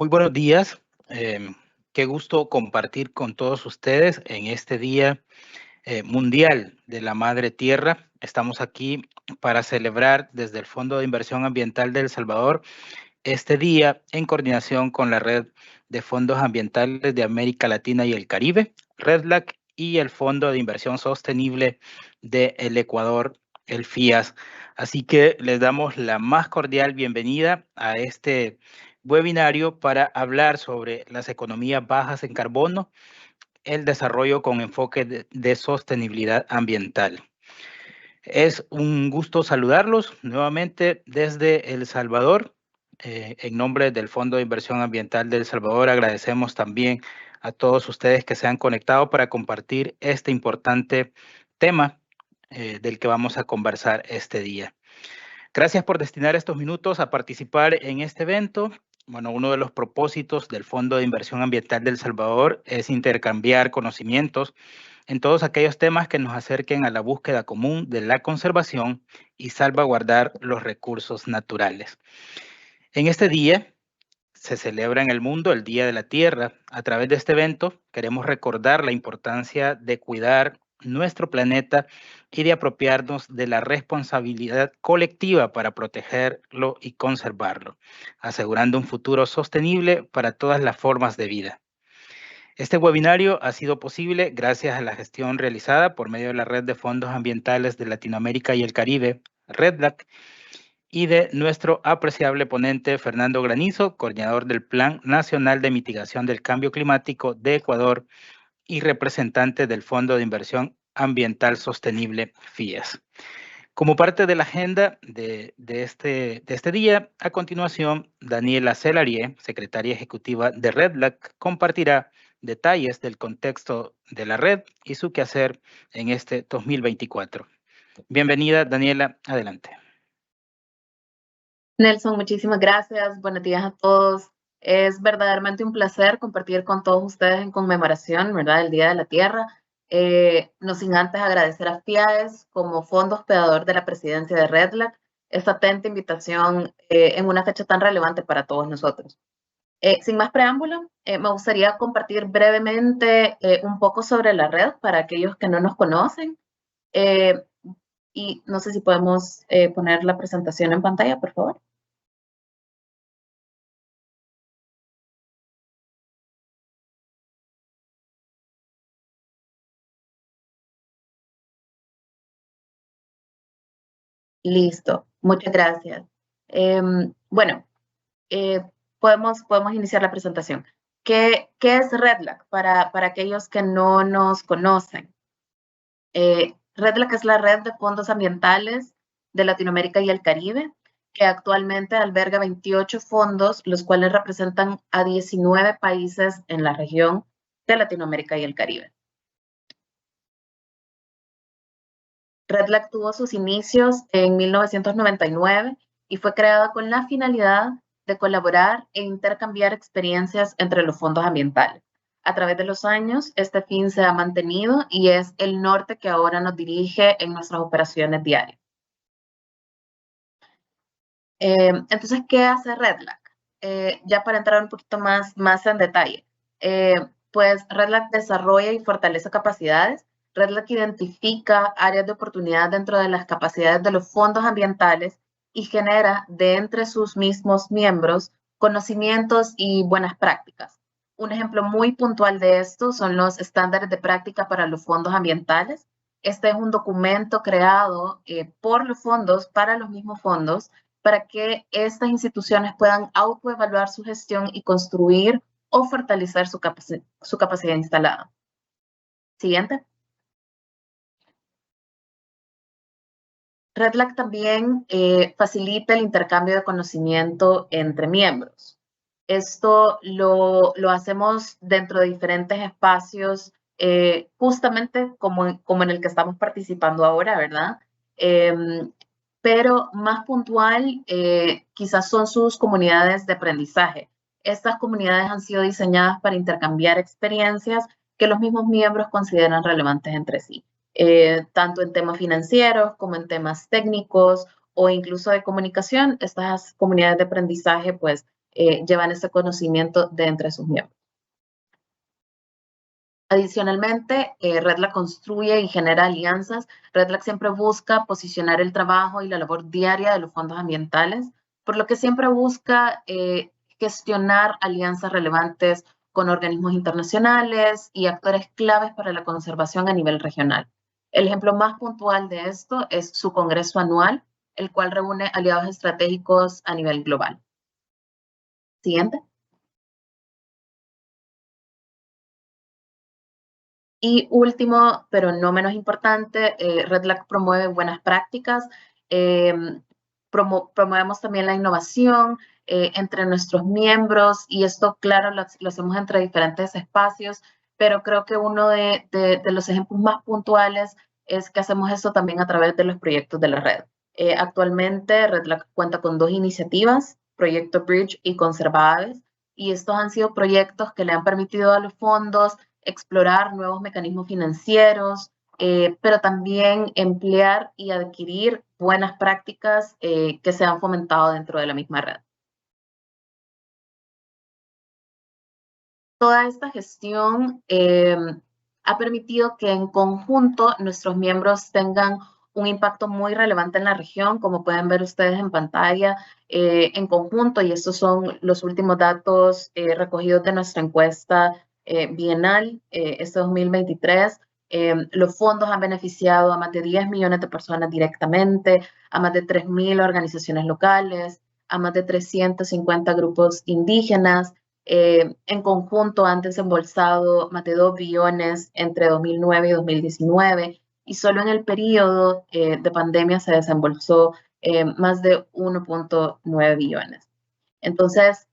Muy buenos días. Qué gusto compartir con todos ustedes en este Día Mundial de la Madre Tierra. Estamos aquí para celebrar desde el Fondo de Inversión Ambiental de El Salvador este día en coordinación con la Red de Fondos Ambientales de América Latina y el Caribe, REDLAC, y el Fondo de Inversión Sostenible del Ecuador, el FIAS. Así que les damos la más cordial bienvenida a este webinario para hablar sobre las economías bajas en carbono, el desarrollo con enfoque de sostenibilidad ambiental. Es un gusto saludarlos nuevamente desde El Salvador. En nombre del Fondo de Inversión Ambiental de El Salvador, agradecemos también a todos ustedes que se han conectado para compartir este importante tema del que vamos a conversar este día. Gracias por destinar estos minutos a participar en este evento. Bueno, uno de los propósitos del Fondo de Inversión Ambiental de El Salvador es intercambiar conocimientos en todos aquellos temas que nos acerquen a la búsqueda común de la conservación y salvaguardar los recursos naturales. En este día se celebra en el mundo el Día de la Tierra. A través de este evento queremos recordar la importancia de cuidar nuestro planeta y de apropiarnos de la responsabilidad colectiva para protegerlo y conservarlo, asegurando un futuro sostenible para todas las formas de vida. Este webinario ha sido posible gracias a la gestión realizada por medio de la Red de Fondos Ambientales de Latinoamérica y el Caribe, REDLAC, y de nuestro apreciable ponente Fernando Granizo, coordinador del Plan Nacional de Mitigación del Cambio Climático de Ecuador y representante del Fondo de Inversión Ambiental Sostenible, FIES. Como parte de la agenda de este día, a continuación, Daniela Celarie, secretaria ejecutiva de REDLAC, compartirá detalles del contexto de la red y su quehacer en este 2024. Bienvenida, Daniela, adelante. Nelson, muchísimas gracias. Buenos días a todos. Es verdaderamente un placer compartir con todos ustedes en conmemoración, ¿verdad?, del Día de la Tierra. No sin antes agradecer a FIAES como fondo hospedador de la presidencia de REDLAC esta atenta invitación en una fecha tan relevante para todos nosotros. Sin más preámbulo, me gustaría compartir brevemente un poco sobre la red para aquellos que no nos conocen. Y no sé si podemos poner la presentación en pantalla, por favor. Listo, muchas gracias. Bueno, podemos iniciar la presentación. ¿Qué es REDLAC para aquellos que no nos conocen? REDLAC es la Red de Fondos Ambientales de Latinoamérica y el Caribe, que actualmente alberga 28 fondos, los cuales representan a 19 países en la región de Latinoamérica y el Caribe. REDLAC tuvo sus inicios en 1999 y fue creada con la finalidad de colaborar e intercambiar experiencias entre los fondos ambientales. A través de los años, este fin se ha mantenido y es el norte que ahora nos dirige en nuestras operaciones diarias. Entonces, ¿qué hace REDLAC? Ya para entrar un poquito más en detalle, pues REDLAC desarrolla y fortalece capacidades. REDLAC identifica áreas de oportunidad dentro de las capacidades de los fondos ambientales y genera de entre sus mismos miembros conocimientos y buenas prácticas. Un ejemplo muy puntual de esto son los estándares de práctica para los fondos ambientales. Este es un documento creado por los fondos para los mismos fondos para que estas instituciones puedan autoevaluar su gestión y construir o fortalecer su capacidad instalada. Siguiente. REDLAC también facilita el intercambio de conocimiento entre miembros. Esto lo hacemos dentro de diferentes espacios, justamente como en el que estamos participando ahora, ¿verdad? Pero más puntual, quizás son sus comunidades de aprendizaje. Estas comunidades han sido diseñadas para intercambiar experiencias que los mismos miembros consideran relevantes entre sí. Tanto en temas financieros como en temas técnicos o incluso de comunicación. Estas comunidades de aprendizaje pues llevan ese conocimiento de entre sus miembros. Adicionalmente, REDLAC construye y genera alianzas. REDLAC siempre busca posicionar el trabajo y la labor diaria de los fondos ambientales, por lo que siempre busca gestionar alianzas relevantes con organismos internacionales y actores claves para la conservación a nivel regional. El ejemplo más puntual de esto es su congreso anual, el cual reúne aliados estratégicos a nivel global. Siguiente. Y último, pero no menos importante, REDLAC promueve buenas prácticas. Promovemos también la innovación entre nuestros miembros, y esto, claro, lo hacemos entre diferentes espacios, pero creo que uno de los ejemplos más puntuales es que hacemos esto también a través de los proyectos de la red. Actualmente, REDLAC cuenta con 2 iniciativas, Proyecto Bridge y Conserva Aves, y estos han sido proyectos que le han permitido a los fondos explorar nuevos mecanismos financieros, pero también emplear y adquirir buenas prácticas que se han fomentado dentro de la misma red. Toda esta gestión ha permitido que en conjunto nuestros miembros tengan un impacto muy relevante en la región, como pueden ver ustedes en pantalla, en conjunto, y estos son los últimos datos recogidos de nuestra encuesta bienal, este 2023. Los fondos han beneficiado a más de 10 millones de personas directamente, a más de 3.000 organizaciones locales, a más de 350 grupos indígenas. En conjunto han desembolsado más de 2 billones entre 2009 y 2019, y solo en el periodo de pandemia se desembolsó más de 1.9 billones. Entonces,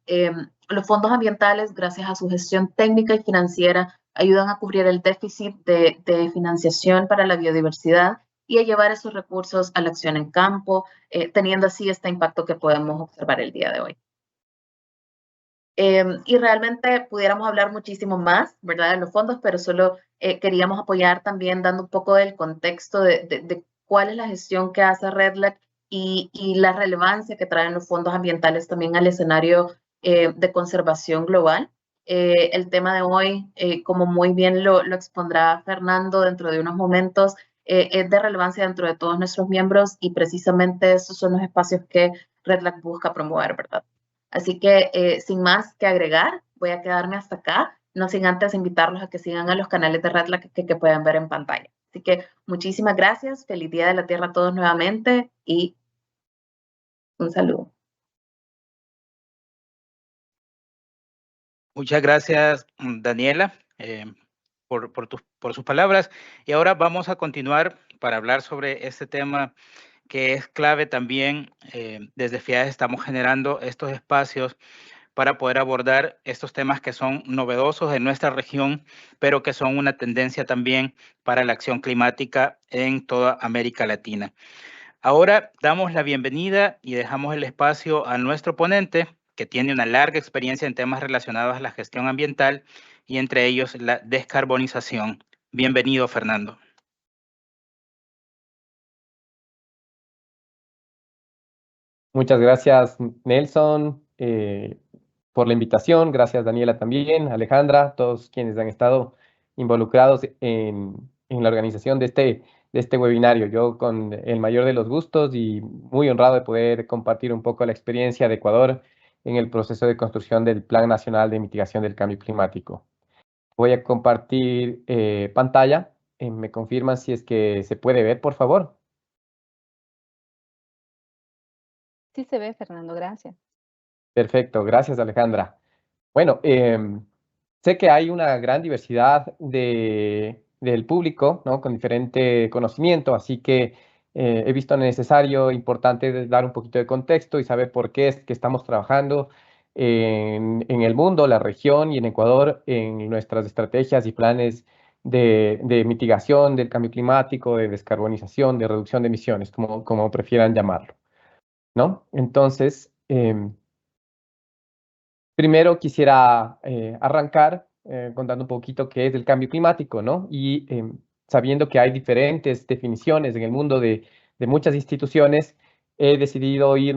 los fondos ambientales, gracias a su gestión técnica y financiera, ayudan a cubrir el déficit de financiación para la biodiversidad y a llevar esos recursos a la acción en campo, teniendo así este impacto que podemos observar el día de hoy. Y realmente pudiéramos hablar muchísimo más, ¿verdad?, de los fondos, pero solo queríamos apoyar también dando un poco del contexto de cuál es la gestión que hace REDLAC y la relevancia que traen los fondos ambientales también al escenario de conservación global. El tema de hoy, como muy bien lo expondrá Fernando dentro de unos momentos, es de relevancia dentro de todos nuestros miembros, y precisamente estos son los espacios que REDLAC busca promover, ¿verdad? Así que sin más que agregar, voy a quedarme hasta acá, no sin antes invitarlos a que sigan a los canales de REDLAC que pueden ver en pantalla. Así que muchísimas gracias, feliz Día de la Tierra a todos nuevamente y un saludo. Muchas gracias, Daniela, por sus palabras. Y ahora vamos a continuar para hablar sobre este tema que es clave también. Desde FIAES estamos generando estos espacios para poder abordar estos temas que son novedosos en nuestra región, pero que son una tendencia también para la acción climática en toda América Latina. Ahora damos la bienvenida y dejamos el espacio a nuestro ponente, que tiene una larga experiencia en temas relacionados a la gestión ambiental y entre ellos la descarbonización. Bienvenido, Fernando. Muchas gracias, Nelson, por la invitación. Gracias, Daniela, también, Alejandra, todos quienes han estado involucrados en la organización de este webinario. Yo con el mayor de los gustos y muy honrado de poder compartir un poco la experiencia de Ecuador en el proceso de construcción del Plan Nacional de Mitigación del Cambio Climático. Voy a compartir pantalla. ¿Me confirman si es que se puede ver, por favor? Sí se ve, Fernando, gracias. Perfecto, gracias, Alejandra. Bueno, sé que hay una gran diversidad del público, ¿no?, con diferente conocimiento, así que he visto necesario, importante dar un poquito de contexto y saber por qué es que estamos trabajando en el mundo, la región y en Ecuador en nuestras estrategias y planes de mitigación del cambio climático, de descarbonización, de reducción de emisiones, como prefieran llamarlo, ¿no? Entonces, primero quisiera arrancar contando un poquito qué es el cambio climático, ¿no? Y sabiendo que hay diferentes definiciones en el mundo de muchas instituciones, he decidido y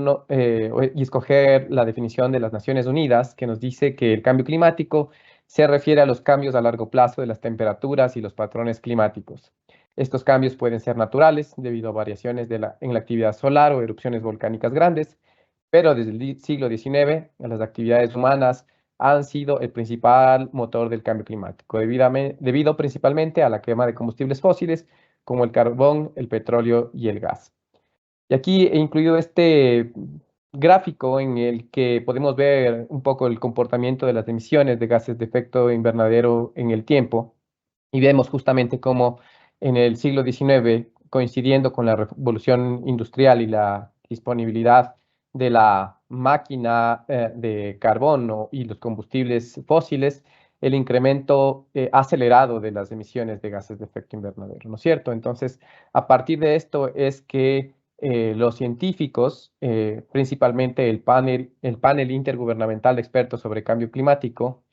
escoger la definición de las Naciones Unidas, que nos dice que el cambio climático se refiere a los cambios a largo plazo de las temperaturas y los patrones climáticos. Estos cambios pueden ser naturales debido a variaciones en la actividad solar o erupciones volcánicas grandes, pero desde el siglo XIX las actividades humanas han sido el principal motor del cambio climático, debido principalmente a la quema de combustibles fósiles como el carbón, el petróleo y el gas. Y aquí he incluido este gráfico en el que podemos ver un poco el comportamiento de las emisiones de gases de efecto invernadero en el tiempo. Y vemos justamente cómo en el siglo XIX, coincidiendo con la revolución industrial y la disponibilidad de la máquina de carbono y los combustibles fósiles, el incremento acelerado de las emisiones de gases de efecto invernadero, ¿no es cierto? Entonces, a partir de esto es que los científicos, principalmente el panel intergubernamental de expertos sobre cambio climático,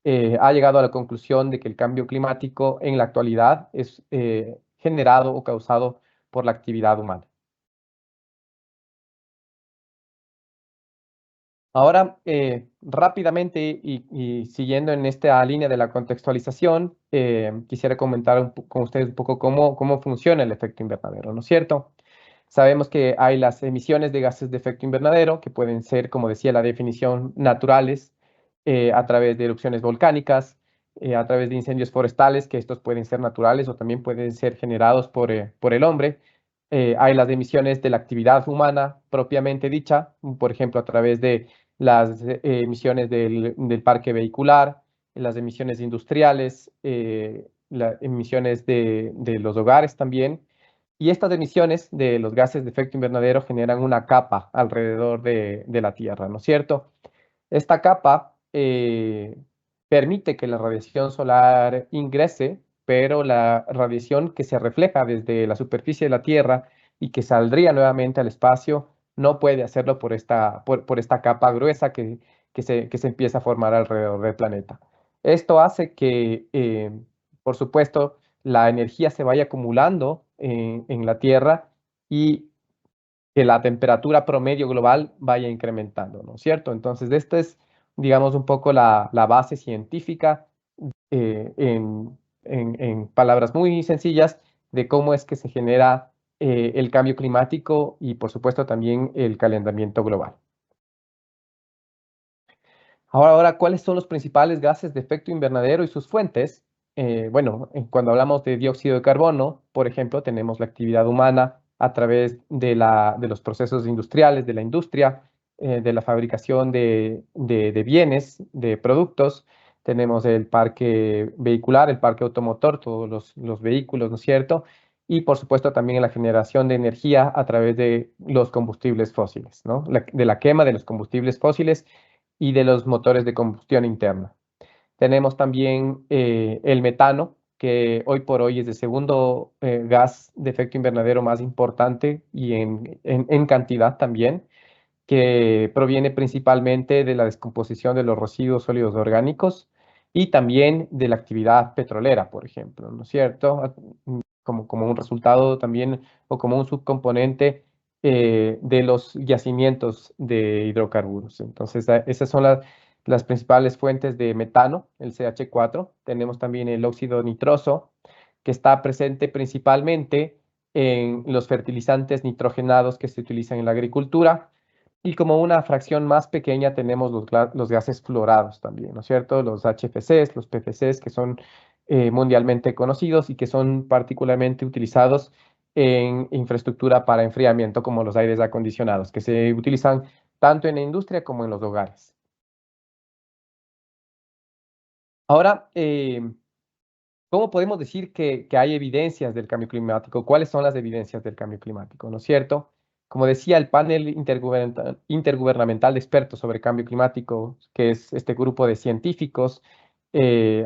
ha llegado a la conclusión de que el cambio climático en la actualidad es generado o causado por la actividad humana. Ahora, rápidamente y siguiendo en esta línea de la contextualización, quisiera comentar con ustedes un poco cómo funciona el efecto invernadero, ¿no es cierto? Sabemos que hay las emisiones de gases de efecto invernadero, que pueden ser, como decía la definición, naturales, a través de erupciones volcánicas, a través de incendios forestales, que estos pueden ser naturales o también pueden ser generados por el hombre. Hay las emisiones de la actividad humana propiamente dicha, por ejemplo, a través de las emisiones del parque vehicular, las emisiones industriales, las emisiones de los hogares también. Y estas emisiones de los gases de efecto invernadero generan una capa alrededor de la Tierra, ¿no es cierto? Esta capa permite que la radiación solar ingrese, pero la radiación que se refleja desde la superficie de la Tierra y que saldría nuevamente al espacio no puede hacerlo por esta capa gruesa que se empieza a formar alrededor del planeta. Esto hace que, por supuesto, la energía se vaya acumulando en la Tierra y que la temperatura promedio global vaya incrementando, ¿no es cierto? Entonces, esta es, digamos, un poco la base científica en palabras muy sencillas de cómo es que se genera el cambio climático y, por supuesto, también el calentamiento global. Ahora, ¿cuáles son los principales gases de efecto invernadero y sus fuentes? Bueno, cuando hablamos de dióxido de carbono, por ejemplo, tenemos la actividad humana a través de los procesos industriales, de la industria, de la fabricación de bienes, de productos. Tenemos el parque vehicular, el parque automotor, todos los vehículos, ¿no es cierto? Y, por supuesto, también la generación de energía a través de los combustibles fósiles, ¿no? De la quema de los combustibles fósiles y de los motores de combustión interna. Tenemos también el metano, que hoy por hoy es el segundo gas de efecto invernadero más importante y en cantidad también, que proviene principalmente de la descomposición de los residuos sólidos orgánicos y también de la actividad petrolera, por ejemplo, ¿no es cierto? Como un resultado también o como un subcomponente de los yacimientos de hidrocarburos. Entonces, esas son las principales fuentes de metano, el CH4. Tenemos también el óxido nitroso, que está presente principalmente en los fertilizantes nitrogenados que se utilizan en la agricultura. Y como una fracción más pequeña tenemos los gases fluorados también, ¿no es cierto? Los HFCs, los PFCs, que son mundialmente conocidos y que son particularmente utilizados en infraestructura para enfriamiento, como los aires acondicionados, que se utilizan tanto en la industria como en los hogares. Ahora, ¿cómo podemos decir que hay evidencias del cambio climático? ¿Cuáles son las evidencias del cambio climático? ¿No es cierto? Como decía, el panel intergubernamental de expertos sobre cambio climático, que es este grupo de científicos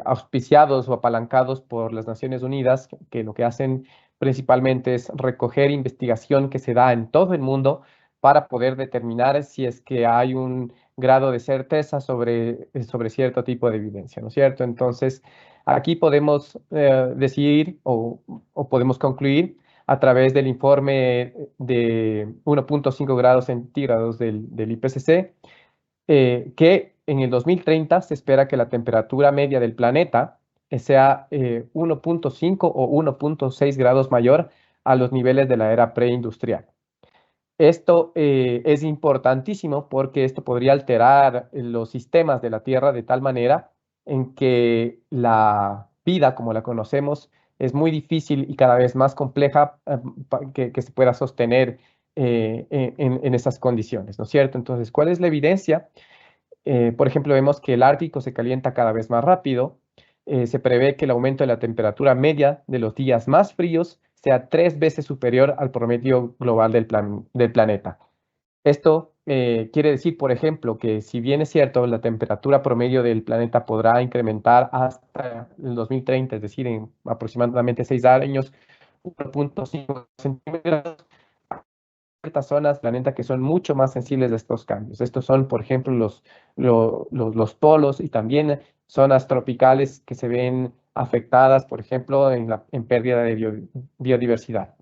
auspiciados o apalancados por las Naciones Unidas, que lo que hacen principalmente es recoger investigación que se da en todo el mundo para poder determinar si es que hay un grado de certeza sobre cierto tipo de evidencia, ¿no es cierto? Entonces, aquí podemos decidir o podemos concluir a través del informe de 1.5 grados centígrados del IPCC, que en el 2030 se espera que la temperatura media del planeta sea 1.5 o 1.6 grados mayor a los niveles de la era preindustrial. Esto es importantísimo porque esto podría alterar los sistemas de la Tierra de tal manera en que la vida, como la conocemos, es muy difícil y cada vez más compleja que se pueda sostener en esas condiciones, ¿no es cierto? Entonces, ¿cuál es la evidencia? Por ejemplo, vemos que el Ártico se calienta cada vez más rápido. Se prevé que el aumento de la temperatura media de los días más fríos sea 3 veces superior al promedio global del planeta. Esto quiere decir, por ejemplo, que si bien es cierto, la temperatura promedio del planeta podrá incrementar hasta el 2030, es decir, en aproximadamente 6 años, 1.5 centímetros, ciertas zonas del planeta que son mucho más sensibles a estos cambios. Estos son, por ejemplo, los polos y también zonas tropicales que se ven afectadas, por ejemplo, en pérdida de biodiversidad.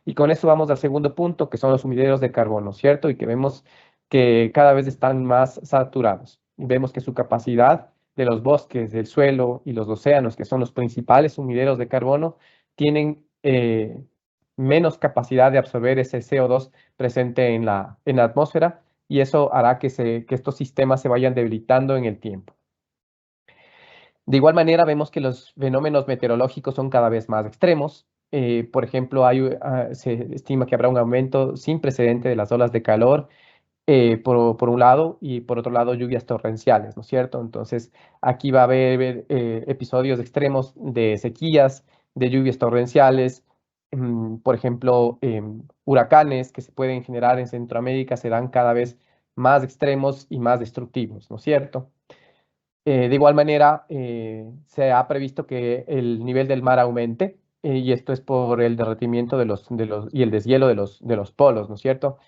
Y con eso vamos al segundo punto, que son los sumideros de carbono, ¿cierto? Y que vemos que cada vez están más saturados. Y vemos que su capacidad de los bosques, del suelo y los océanos, que son los principales sumideros de carbono, tienen menos capacidad de absorber ese CO2 presente en la atmósfera, y eso hará que estos sistemas se vayan debilitando en el tiempo. De igual manera, vemos que los fenómenos meteorológicos son cada vez más extremos. Por ejemplo, se estima que habrá un aumento sin precedente de las olas de calor, por un lado, y por otro lado, lluvias torrenciales, ¿no es cierto? Entonces, aquí va a haber episodios extremos de sequías, de lluvias torrenciales. Por ejemplo, huracanes que se pueden generar en Centroamérica serán cada vez más extremos y más destructivos, ¿no es cierto? De igual manera, se ha previsto que el nivel del mar aumente, y esto es por el derretimiento y el deshielo de los polos, ¿no es cierto?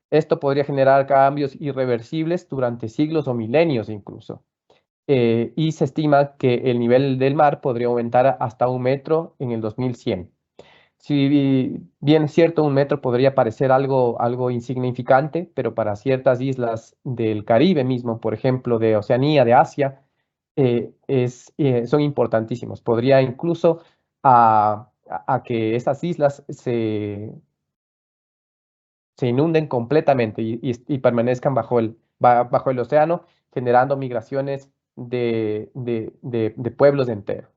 Esto podría generar cambios irreversibles durante siglos o milenios incluso. Y se estima que el nivel del mar podría aumentar hasta 1 metro en el 2100. Si bien es cierto, 1 metro podría parecer algo insignificante, pero para ciertas islas del Caribe mismo, por ejemplo, de Oceanía, de Asia, son importantísimos. Podría incluso a que esas islas se inunden completamente y permanezcan bajo el océano, generando migraciones de pueblos enteros.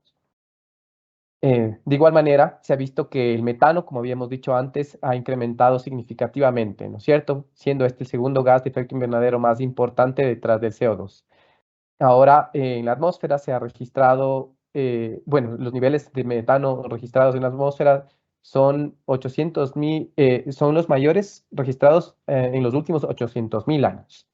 De igual manera, se ha visto que el metano, como habíamos dicho antes, ha incrementado significativamente, ¿no es cierto? Siendo este el segundo gas de efecto invernadero más importante detrás del CO2. Ahora, en la atmósfera se ha registrado, bueno, los niveles de metano registrados en la atmósfera son 800.000, son los mayores registrados en los últimos 800.000 años.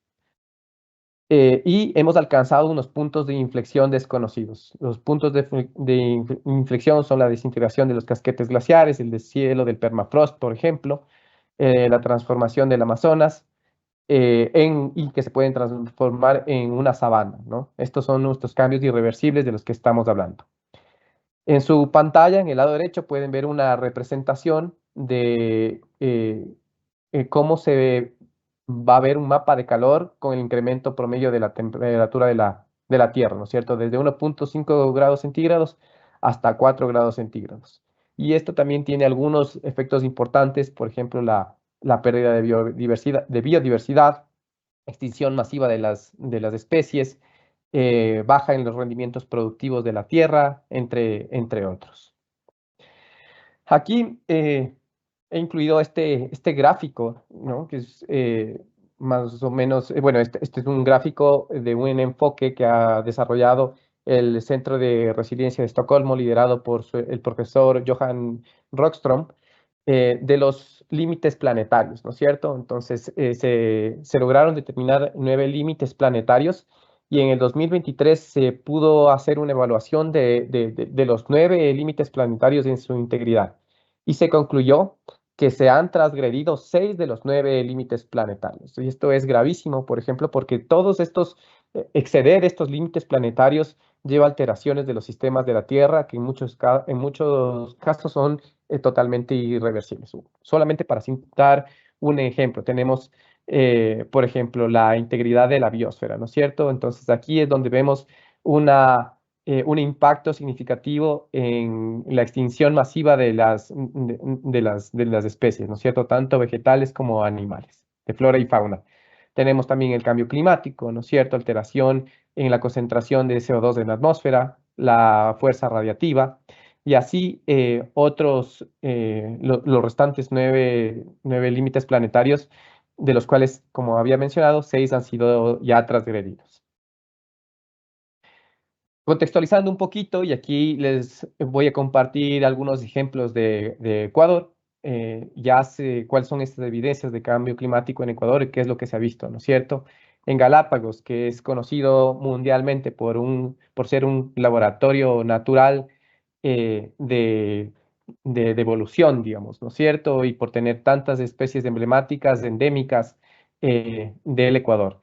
Y hemos alcanzado unos puntos de inflexión desconocidos. Los puntos de inflexión son la desintegración de los casquetes glaciares, el deshielo del permafrost, por ejemplo, la transformación del Amazonas, y que se pueden transformar en una sabana, ¿no? Estos son nuestros cambios irreversibles de los que estamos hablando. En su pantalla, en el lado derecho, pueden ver una representación de cómo va a haber un mapa de calor con el incremento promedio de la temperatura de la Tierra, ¿no es cierto? Desde 1.5 grados centígrados hasta 4 grados centígrados. Y esto también tiene algunos efectos importantes, por ejemplo, la pérdida de biodiversidad, extinción masiva de las especies, baja en los rendimientos productivos de la tierra, entre otros. Aquí he incluido este gráfico, ¿no? Que es más o menos, bueno, este es un gráfico de un enfoque que ha desarrollado el Centro de Resiliencia de Estocolmo, liderado por el profesor Johan Rockström, de los límites planetarios, ¿no es cierto? Entonces, se lograron determinar 9 límites planetarios, y en el 2023 se pudo hacer una evaluación de los 9 límites planetarios en su integridad, y se concluyó que se han transgredido 6 de los 9 límites planetarios. Y esto es gravísimo, por ejemplo, porque todos estos exceder estos límites planetarios lleva alteraciones de los sistemas de la Tierra que en muchos casos son totalmente irreversibles. Solamente para citar un ejemplo, tenemos, por ejemplo, la integridad de la biosfera, ¿no es cierto? Entonces aquí es donde vemos un impacto significativo en la extinción masiva de las especies, ¿no es cierto? Tanto vegetales como animales, de flora y fauna. Tenemos también el cambio climático, ¿no es cierto? Alteración en la concentración de CO2 en la atmósfera, la fuerza radiativa, y así los restantes nueve límites planetarios, de los cuales, como había mencionado, 6 han sido ya transgredidos. Contextualizando un poquito, y aquí les voy a compartir algunos ejemplos de Ecuador. Ya sé cuáles son estas evidencias de cambio climático en Ecuador y qué es lo que se ha visto, ¿no es cierto? En Galápagos, que es conocido mundialmente por ser un laboratorio natural de evolución, digamos, ¿no es cierto? Y por tener tantas especies emblemáticas, endémicas del Ecuador.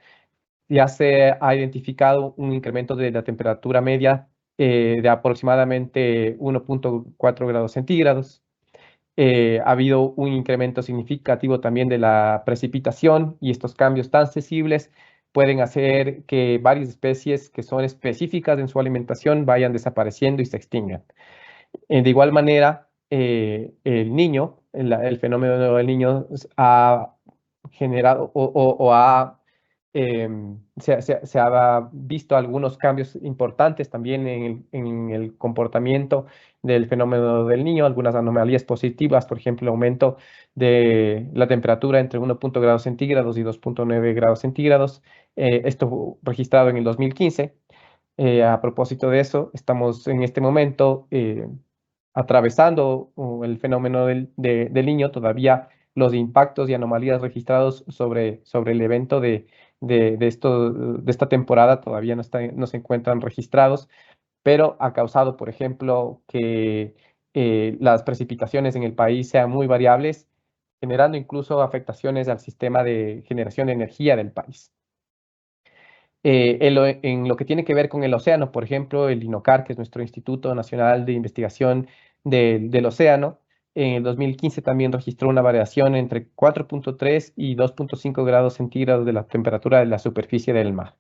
Ya se ha identificado un incremento de la temperatura media de aproximadamente 1.4 grados centígrados. Ha habido un incremento significativo también de la precipitación, y estos cambios tan sensibles pueden hacer que varias especies que son específicas en su alimentación vayan desapareciendo y se extingan. De igual manera, el niño, el fenómeno del niño ha generado se ha visto algunos cambios importantes también en el comportamiento del fenómeno del niño, algunas anomalías positivas, por ejemplo, el aumento de la temperatura entre 1.0 grados centígrados y 2.9 grados centígrados, esto registrado en el 2015. A propósito de eso, estamos en este momento atravesando el fenómeno del niño. Todavía los impactos y anomalías registrados sobre el evento de esta temporada todavía no se encuentran registrados, pero ha causado, por ejemplo, que las precipitaciones en el país sean muy variables, generando incluso afectaciones al sistema de generación de energía del país. En lo que tiene que ver con el océano, por ejemplo, el INOCAR, que es nuestro Instituto Nacional de Investigación del Océano, en el 2015 también registró una variación entre 4.3 y 2.5 grados centígrados de la temperatura de la superficie del mar.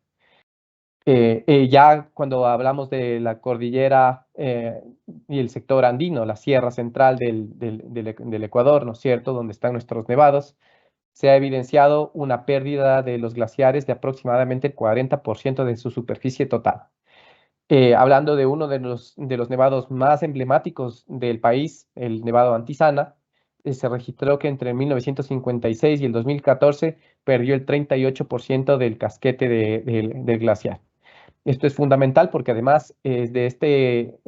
Ya cuando hablamos de la cordillera y el sector andino, la sierra central del Ecuador, ¿no es cierto?, donde están nuestros nevados, se ha evidenciado una pérdida de los glaciares de aproximadamente el 40% de su superficie total. Hablando de uno de los nevados más emblemáticos del país, el Nevado Antisana, se registró que entre 1956 y el 2014 perdió el 38% del casquete del glaciar. Esto es fundamental porque además de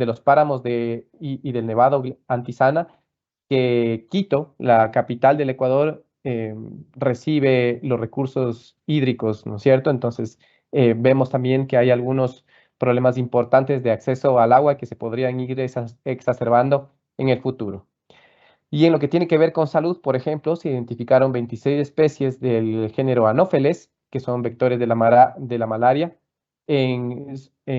los páramos y del Nevado Antisana, que Quito, la capital del Ecuador, recibe los recursos hídricos, ¿no es cierto? Entonces, vemos también que hay algunos problemas importantes de acceso al agua que se podrían ir exacerbando en el futuro. Y en lo que tiene que ver con salud, por ejemplo, se identificaron 26 especies del género Anopheles, que son vectores de la malaria, en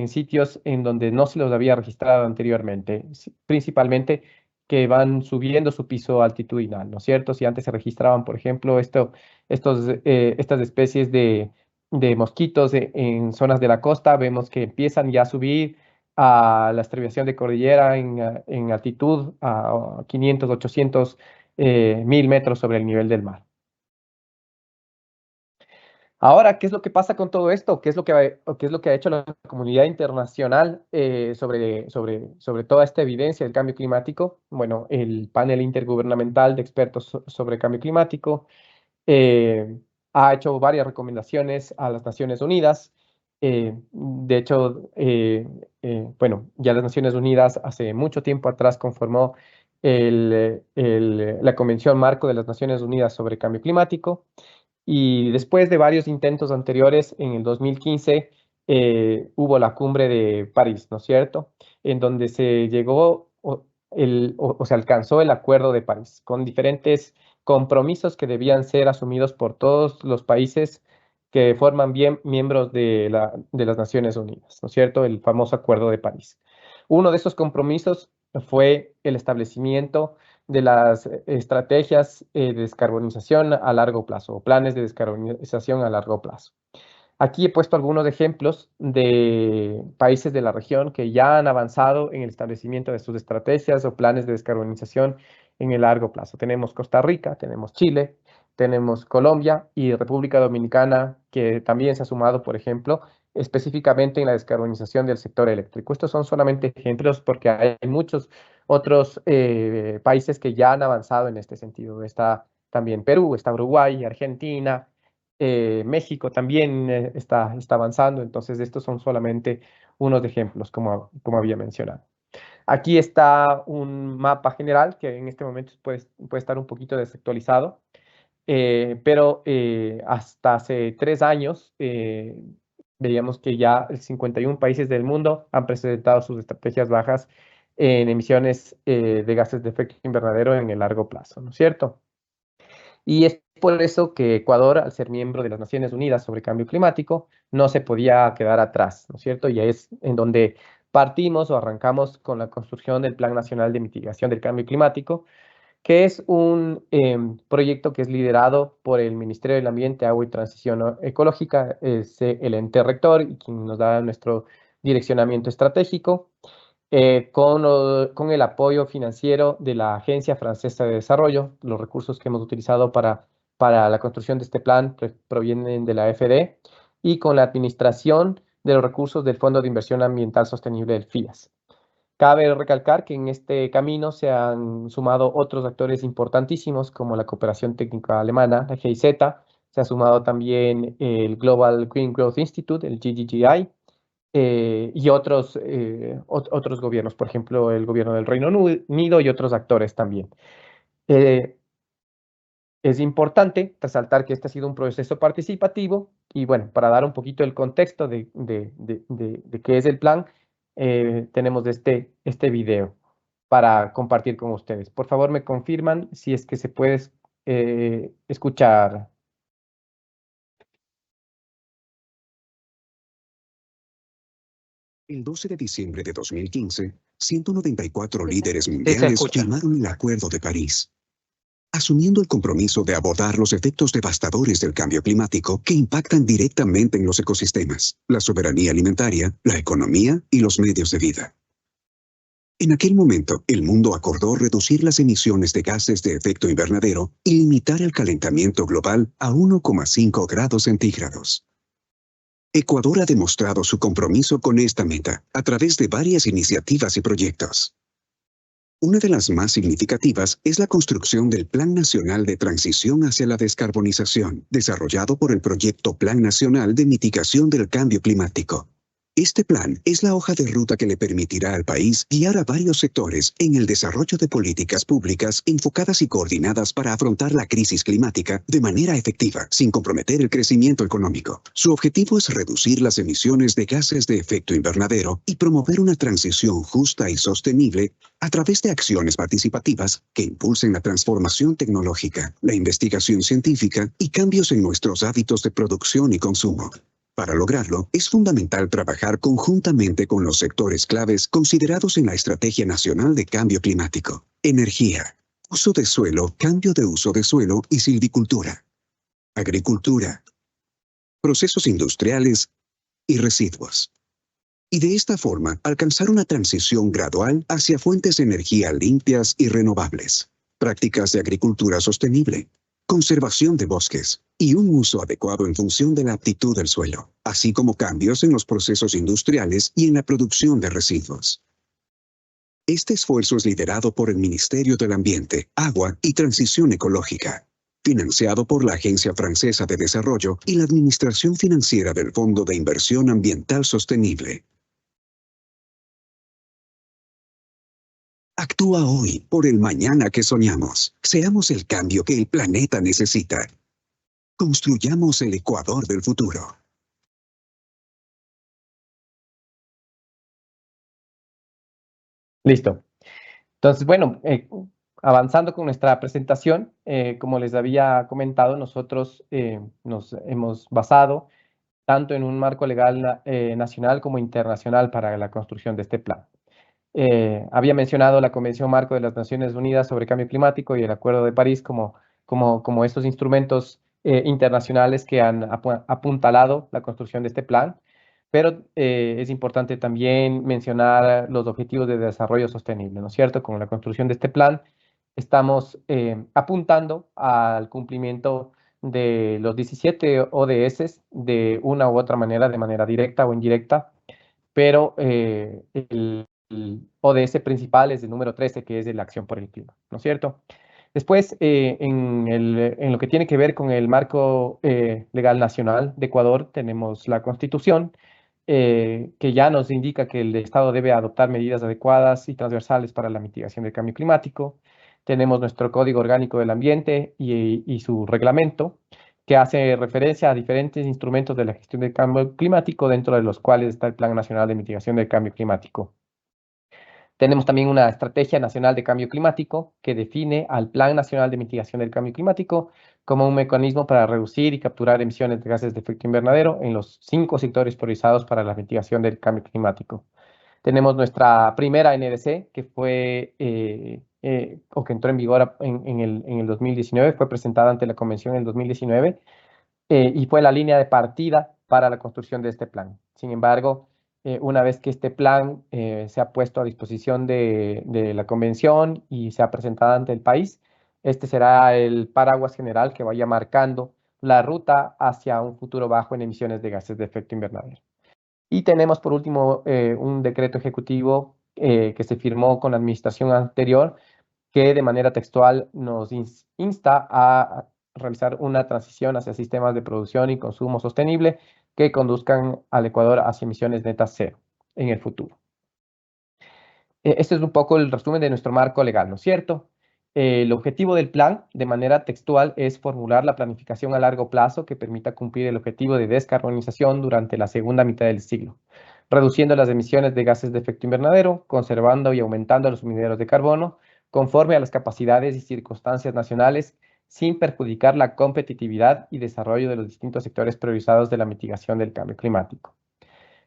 sitios en donde no se los había registrado anteriormente, principalmente que van subiendo su piso altitudinal, ¿no es cierto? Si antes se registraban, por ejemplo, estas especies de mosquitos en zonas de la costa, vemos que empiezan ya a subir a la estribación de cordillera en altitud a 500, 800, 1000 metros sobre el nivel del mar. Ahora, ¿qué es lo que pasa con todo esto? ¿Qué es lo que ha hecho la comunidad internacional sobre toda esta evidencia del cambio climático? Bueno, el panel intergubernamental de expertos sobre cambio climático ha hecho varias recomendaciones a las Naciones Unidas. De hecho, bueno, ya las Naciones Unidas hace mucho tiempo atrás conformó la Convención Marco de las Naciones Unidas sobre Cambio Climático. Y después de varios intentos anteriores, en el 2015 hubo la cumbre de París, ¿no es cierto?, en donde se llegó se alcanzó el Acuerdo de París con diferentes compromisos que debían ser asumidos por todos los países que forman bien miembros de las Naciones Unidas, ¿no es cierto? El famoso Acuerdo de París. Uno de esos compromisos fue el establecimiento de las estrategias de descarbonización a largo plazo, o planes de descarbonización a largo plazo. Aquí he puesto algunos ejemplos de países de la región que ya han avanzado en el establecimiento de sus estrategias o planes de descarbonización en el largo plazo. Tenemos Costa Rica, tenemos Chile, tenemos Colombia y República Dominicana, que también se ha sumado, por ejemplo, específicamente en la descarbonización del sector eléctrico. Estos son solamente ejemplos porque hay muchos otros países que ya han avanzado en este sentido. Está también Perú, está Uruguay, Argentina. México también está avanzando, entonces estos son solamente unos ejemplos, como había mencionado. Aquí está un mapa general que en este momento puede estar un poquito desactualizado, pero hasta hace 3 años veíamos que ya 51 países del mundo han presentado sus estrategias bajas en emisiones de gases de efecto invernadero en el largo plazo, ¿no es cierto? Y es por eso que Ecuador, al ser miembro de las Naciones Unidas sobre Cambio Climático, no se podía quedar atrás, ¿no es cierto? Y es en donde partimos o arrancamos con la construcción del Plan Nacional de Mitigación del Cambio Climático, que es un proyecto que es liderado por el Ministerio del Ambiente, Agua y Transición Ecológica, es el ente rector y quien nos da nuestro direccionamiento estratégico. Con el apoyo financiero de la Agencia Francesa de Desarrollo. Los recursos que hemos utilizado para la construcción de este plan provienen de la AFD y con la administración de los recursos del Fondo de Inversión Ambiental Sostenible del FIAS. Cabe recalcar que en este camino se han sumado otros actores importantísimos como la Cooperación Técnica Alemana, la GIZ, se ha sumado también el Global Green Growth Institute, el GGGI, y otros gobiernos, por ejemplo, el gobierno del Reino Unido y otros actores también. Es importante resaltar que este ha sido un proceso participativo y bueno, para dar un poquito el contexto de qué es el plan, tenemos este video para compartir con ustedes. Por favor, me confirman si es que se puede escuchar. El 12 de diciembre de 2015, 194 líderes mundiales firmaron el Acuerdo de París, asumiendo el compromiso de abordar los efectos devastadores del cambio climático que impactan directamente en los ecosistemas, la soberanía alimentaria, la economía y los medios de vida. En aquel momento, el mundo acordó reducir las emisiones de gases de efecto invernadero y limitar el calentamiento global a 1,5 grados centígrados. Ecuador ha demostrado su compromiso con esta meta a través de varias iniciativas y proyectos. Una de las más significativas es la construcción del Plan Nacional de Transición hacia la Descarbonización, desarrollado por el Proyecto Plan Nacional de Mitigación del Cambio Climático. Este plan es la hoja de ruta que le permitirá al país guiar a varios sectores en el desarrollo de políticas públicas enfocadas y coordinadas para afrontar la crisis climática de manera efectiva, sin comprometer el crecimiento económico. Su objetivo es reducir las emisiones de gases de efecto invernadero y promover una transición justa y sostenible a través de acciones participativas que impulsen la transformación tecnológica, la investigación científica y cambios en nuestros hábitos de producción y consumo. Para lograrlo, es fundamental trabajar conjuntamente con los sectores claves considerados en la Estrategia Nacional de Cambio Climático: energía, uso de suelo, cambio de uso de suelo y silvicultura, agricultura, procesos industriales y residuos. Y de esta forma, alcanzar una transición gradual hacia fuentes de energía limpias y renovables, prácticas de agricultura sostenible, conservación de bosques y un uso adecuado en función de la aptitud del suelo, así como cambios en los procesos industriales y en la producción de residuos. Este esfuerzo es liderado por el Ministerio del Ambiente, Agua y Transición Ecológica, financiado por la Agencia Francesa de Desarrollo y la Administración Financiera del Fondo de Inversión Ambiental Sostenible. Actúa hoy por el mañana que soñamos. Seamos el cambio que el planeta necesita. Construyamos el Ecuador del futuro. Listo. Entonces, bueno, avanzando con nuestra presentación, como les había comentado, nosotros nos hemos basado tanto en un marco legal nacional como internacional para la construcción de este plan. Había mencionado la Convención Marco de las Naciones Unidas sobre Cambio Climático y el Acuerdo de París como estos instrumentos internacionales que han apuntalado la construcción de este plan, pero es importante también mencionar los Objetivos de Desarrollo Sostenible, ¿no es cierto? Con la construcción de este plan estamos apuntando al cumplimiento de los 17 ODS de una u otra manera, de manera directa o indirecta, pero el ODS principal es el número 13, que es de la acción por el clima, ¿no es cierto? Después, en lo que tiene que ver con el marco legal nacional de Ecuador, tenemos la Constitución, que ya nos indica que el Estado debe adoptar medidas adecuadas y transversales para la mitigación del cambio climático. Tenemos nuestro Código Orgánico del Ambiente y su reglamento, que hace referencia a diferentes instrumentos de la gestión del cambio climático, dentro de los cuales está el Plan Nacional de Mitigación del Cambio Climático. Tenemos también una Estrategia Nacional de Cambio Climático que define al Plan Nacional de Mitigación del Cambio Climático como un mecanismo para reducir y capturar emisiones de gases de efecto invernadero en los 5 sectores priorizados para la mitigación del cambio climático. Tenemos nuestra primera NDC, que fue o que entró en vigor en el 2019, fue presentada ante la Convención en el 2019 y fue la línea de partida para la construcción de este plan. Sin embargo, una vez que este plan se ha puesto a disposición de la Convención y se ha presentado ante el país, este será el paraguas general que vaya marcando la ruta hacia un futuro bajo en emisiones de gases de efecto invernadero. Y tenemos por último un decreto ejecutivo que se firmó con la administración anterior, que de manera textual nos insta a realizar una transición hacia sistemas de producción y consumo sostenible que conduzcan al Ecuador hacia emisiones netas cero en el futuro. Este es un poco el resumen de nuestro marco legal, ¿no es cierto? El objetivo del plan, de manera textual, es formular la planificación a largo plazo que permita cumplir el objetivo de descarbonización durante la segunda mitad del siglo, reduciendo las emisiones de gases de efecto invernadero, conservando y aumentando los sumideros de carbono, conforme a las capacidades y circunstancias nacionales, sin perjudicar la competitividad y desarrollo de los distintos sectores priorizados de la mitigación del cambio climático.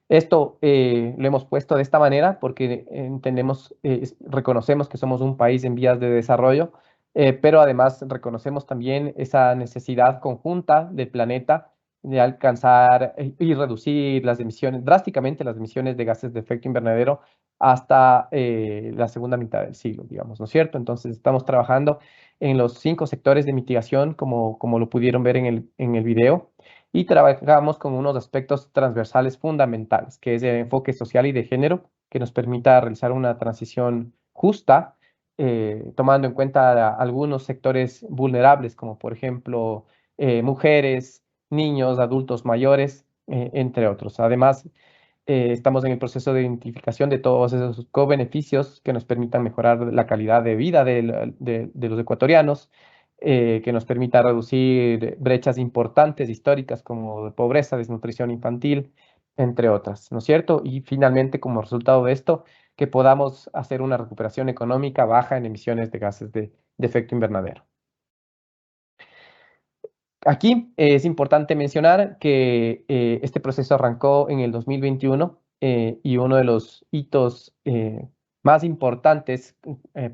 Esto lo hemos puesto de esta manera porque reconocemos que somos un país en vías de desarrollo, pero además reconocemos también esa necesidad conjunta del planeta de alcanzar y reducir drásticamente las emisiones de gases de efecto invernadero hasta la segunda mitad del siglo, digamos, ¿no es cierto? Entonces estamos trabajando en los 5 sectores de mitigación, como lo pudieron ver en el video, y trabajamos con unos aspectos transversales fundamentales, que es el enfoque social y de género, que nos permita realizar una transición justa, tomando en cuenta algunos sectores vulnerables, como por ejemplo mujeres, niños, adultos mayores, entre otros. Además, estamos en el proceso de identificación de todos esos co-beneficios que nos permitan mejorar la calidad de vida de los ecuatorianos, que nos permita reducir brechas importantes históricas como pobreza, desnutrición infantil, entre otras, ¿no es cierto? Y finalmente, como resultado de esto, que podamos hacer una recuperación económica baja en emisiones de gases de efecto invernadero. Aquí es importante mencionar que este proceso arrancó en el 2021 y uno de los hitos más importantes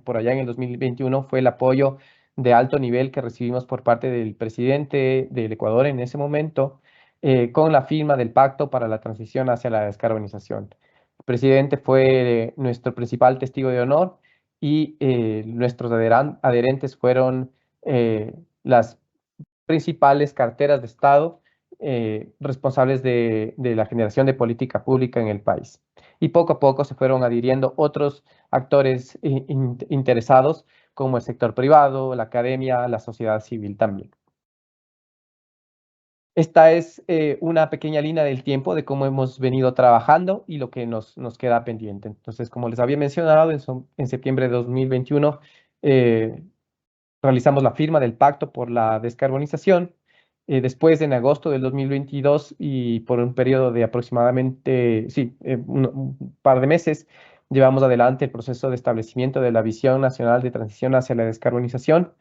por allá en el 2021 fue el apoyo de alto nivel que recibimos por parte del presidente del Ecuador en ese momento, con la firma del Pacto para la Transición hacia la Descarbonización. El presidente fue nuestro principal testigo de honor y nuestros adherentes fueron las principales carteras de Estado responsables de la generación de política pública en el país. Y poco a poco se fueron adhiriendo otros actores interesados, como el sector privado, la academia, la sociedad civil también. Esta es una pequeña línea del tiempo de cómo hemos venido trabajando y lo que nos queda pendiente. Entonces, como les había mencionado, en septiembre de 2021 realizamos la firma del Pacto por la Descarbonización. Después, en agosto del 2022, y por un periodo de aproximadamente, un par de meses, llevamos adelante el proceso de establecimiento de la Visión Nacional de Transición hacia la Descarbonización.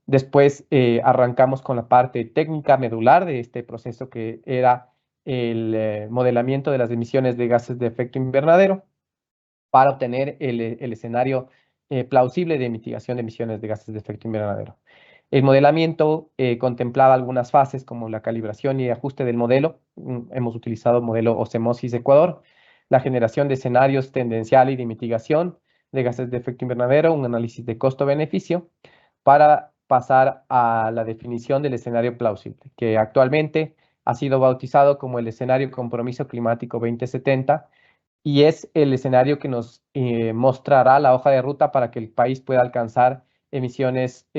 Después arrancamos con la parte técnica medular de este proceso, que era el modelamiento de las emisiones de gases de efecto invernadero para obtener el escenario plausible de mitigación de emisiones de gases de efecto invernadero. El modelamiento contemplaba algunas fases como la calibración y ajuste del modelo. Hemos utilizado el modelo Osmosis Ecuador, la generación de escenarios tendencial y de mitigación de gases de efecto invernadero, un análisis de costo-beneficio, para pasar a la definición del escenario plausible, que actualmente ha sido bautizado como el escenario Compromiso Climático 2070, y es el escenario que nos mostrará la hoja de ruta para que el país pueda alcanzar emisiones,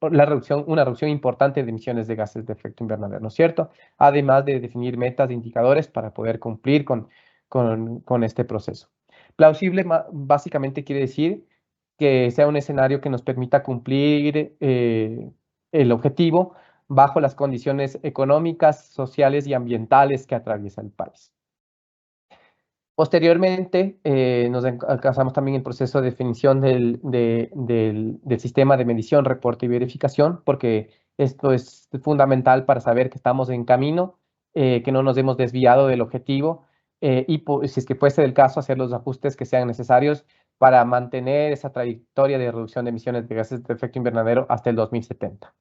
una reducción importante de emisiones de gases de efecto invernadero, ¿no es cierto? Además de definir metas de indicadores para poder cumplir con este proceso. Plausible básicamente quiere decir que sea un escenario que nos permita cumplir el objetivo bajo las condiciones económicas, sociales y ambientales que atraviesa el país. Posteriormente, nos alcanzamos también el proceso de definición del sistema de medición, reporte y verificación, porque esto es fundamental para saber que estamos en camino, que no nos hemos desviado del objetivo, y si es que fuese el caso, hacer los ajustes que sean necesarios para mantener esa trayectoria de reducción de emisiones de gases de efecto invernadero hasta el 2070.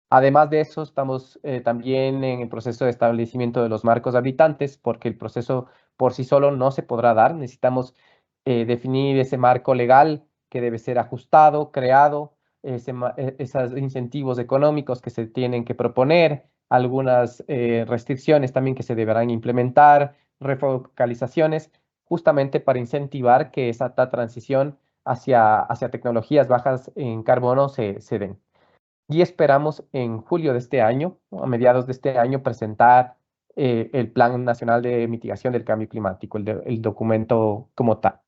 Además de eso, estamos también en el proceso de establecimiento de los marcos habitantes, porque el proceso por sí solo no se podrá dar. Necesitamos definir ese marco legal que debe ser ajustado, creado, esos incentivos económicos que se tienen que proponer, algunas restricciones también que se deberán implementar, refocalizaciones, justamente para incentivar que esa transición hacia tecnologías bajas en carbono se den. Y esperamos en julio de este año, a mediados de este año, presentar el Plan Nacional de Mitigación del Cambio Climático, el documento como tal.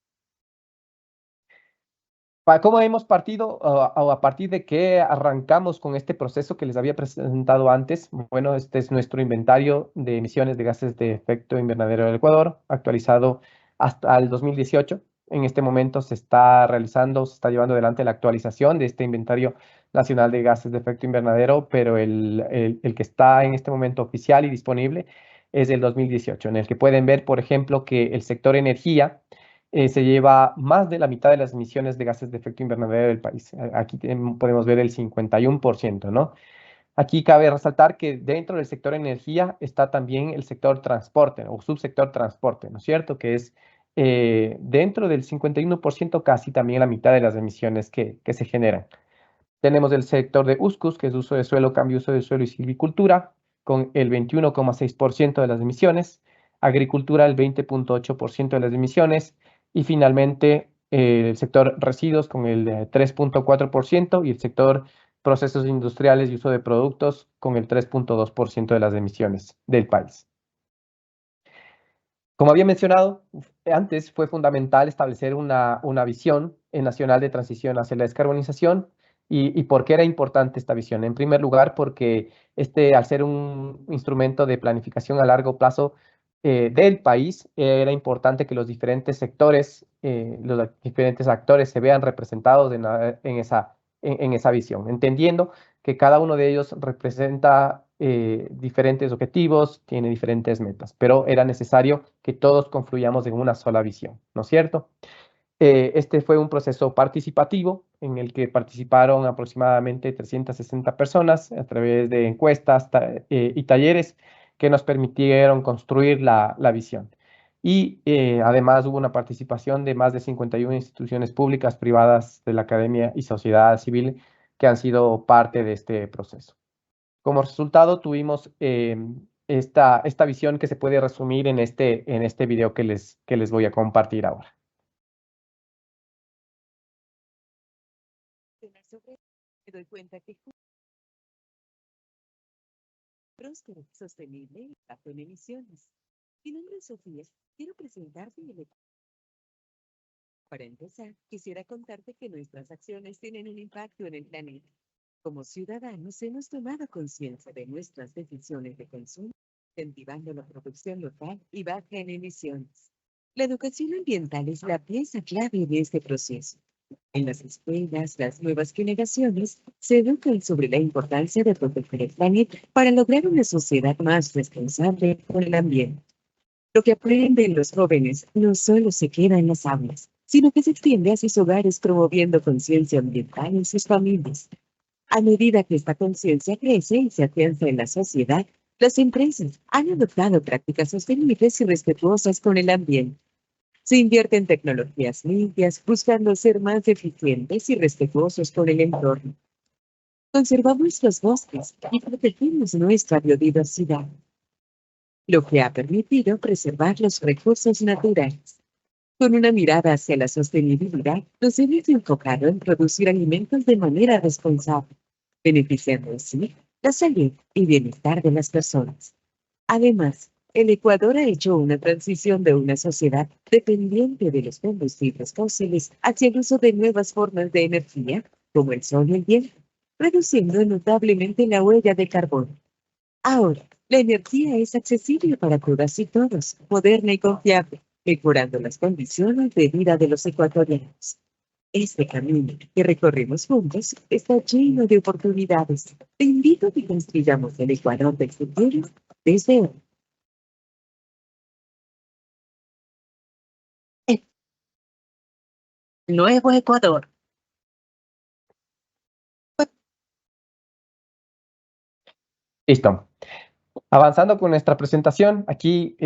¿Cómo hemos partido o a partir de qué arrancamos con este proceso que les había presentado antes? Bueno, este es nuestro inventario de emisiones de gases de efecto invernadero del Ecuador, actualizado hasta el 2018. En este momento se está llevando adelante la actualización de este inventario nacional de gases de efecto invernadero, pero el que está en este momento oficial y disponible es del 2018, en el que pueden ver, por ejemplo, que el sector energía se lleva más de la mitad de las emisiones de gases de efecto invernadero del país. Aquí podemos ver el 51%, ¿no? Aquí cabe resaltar que dentro del sector energía está también el sector transporte o subsector transporte, ¿no es cierto? Que es dentro del 51% casi también la mitad de las emisiones que se generan. Tenemos el sector de USCUS, que es uso de suelo, cambio de uso de suelo y silvicultura, con el 21,6% de las emisiones, agricultura el 20,8% de las emisiones, y finalmente el sector residuos con el 3,4% y el sector procesos industriales y uso de productos con el 3,2% de las emisiones del país. Como había mencionado antes, fue fundamental establecer una visión nacional de transición hacia la descarbonización. ¿Y por qué era importante esta visión? En primer lugar, porque al ser un instrumento de planificación a largo plazo del país, era importante que los diferentes sectores, los diferentes actores se vean representados en esa visión, entendiendo que cada uno de ellos representa diferentes objetivos, tiene diferentes metas, pero era necesario que todos confluyamos en una sola visión, ¿no es cierto? Este fue un proceso participativo en el que participaron aproximadamente 360 personas a través de encuestas y talleres que nos permitieron construir la visión. Y además hubo una participación de más de 51 instituciones públicas, privadas, de la academia y sociedad civil que han sido parte de este proceso. Como resultado tuvimos esta visión que se puede resumir en este video que les voy a compartir ahora. Me doy cuenta que próspero, sostenible y bajo en emisiones. Mi nombre es Sofía. Quiero presentarte el. Para empezar, quisiera contarte que nuestras acciones tienen un impacto en el planeta. Como ciudadanos, hemos tomado conciencia de nuestras decisiones de consumo, incentivando la producción local y baja en emisiones. La educación ambiental es la pieza clave de este proceso. En las escuelas, las nuevas generaciones se educan sobre la importancia de proteger el planeta para lograr una sociedad más responsable con el ambiente. Lo que aprenden los jóvenes no solo se queda en las aulas, sino que se extiende a sus hogares promoviendo conciencia ambiental en sus familias. A medida que esta conciencia crece y se afianza en la sociedad, las empresas han adoptado prácticas sostenibles y respetuosas con el ambiente. Se invierte en tecnologías limpias, buscando ser más eficientes y respetuosos con el entorno. Conservamos los bosques y protegemos nuestra biodiversidad, lo que ha permitido preservar los recursos naturales. Con una mirada hacia la sostenibilidad, nos hemos enfocado en producir alimentos de manera responsable, beneficiando así la salud y bienestar de las personas. Además, el Ecuador ha hecho una transición de una sociedad dependiente de los combustibles fósiles hacia el uso de nuevas formas de energía, como el sol y el viento, reduciendo notablemente la huella de carbono. Ahora, la energía es accesible para todas y todos, moderna y confiable, mejorando las condiciones de vida de los ecuatorianos. Este camino que recorremos juntos está lleno de oportunidades. Te invito a que construyamos el Ecuador del futuro desde hoy. Nuevo Ecuador. Listo. Avanzando con nuestra presentación, aquí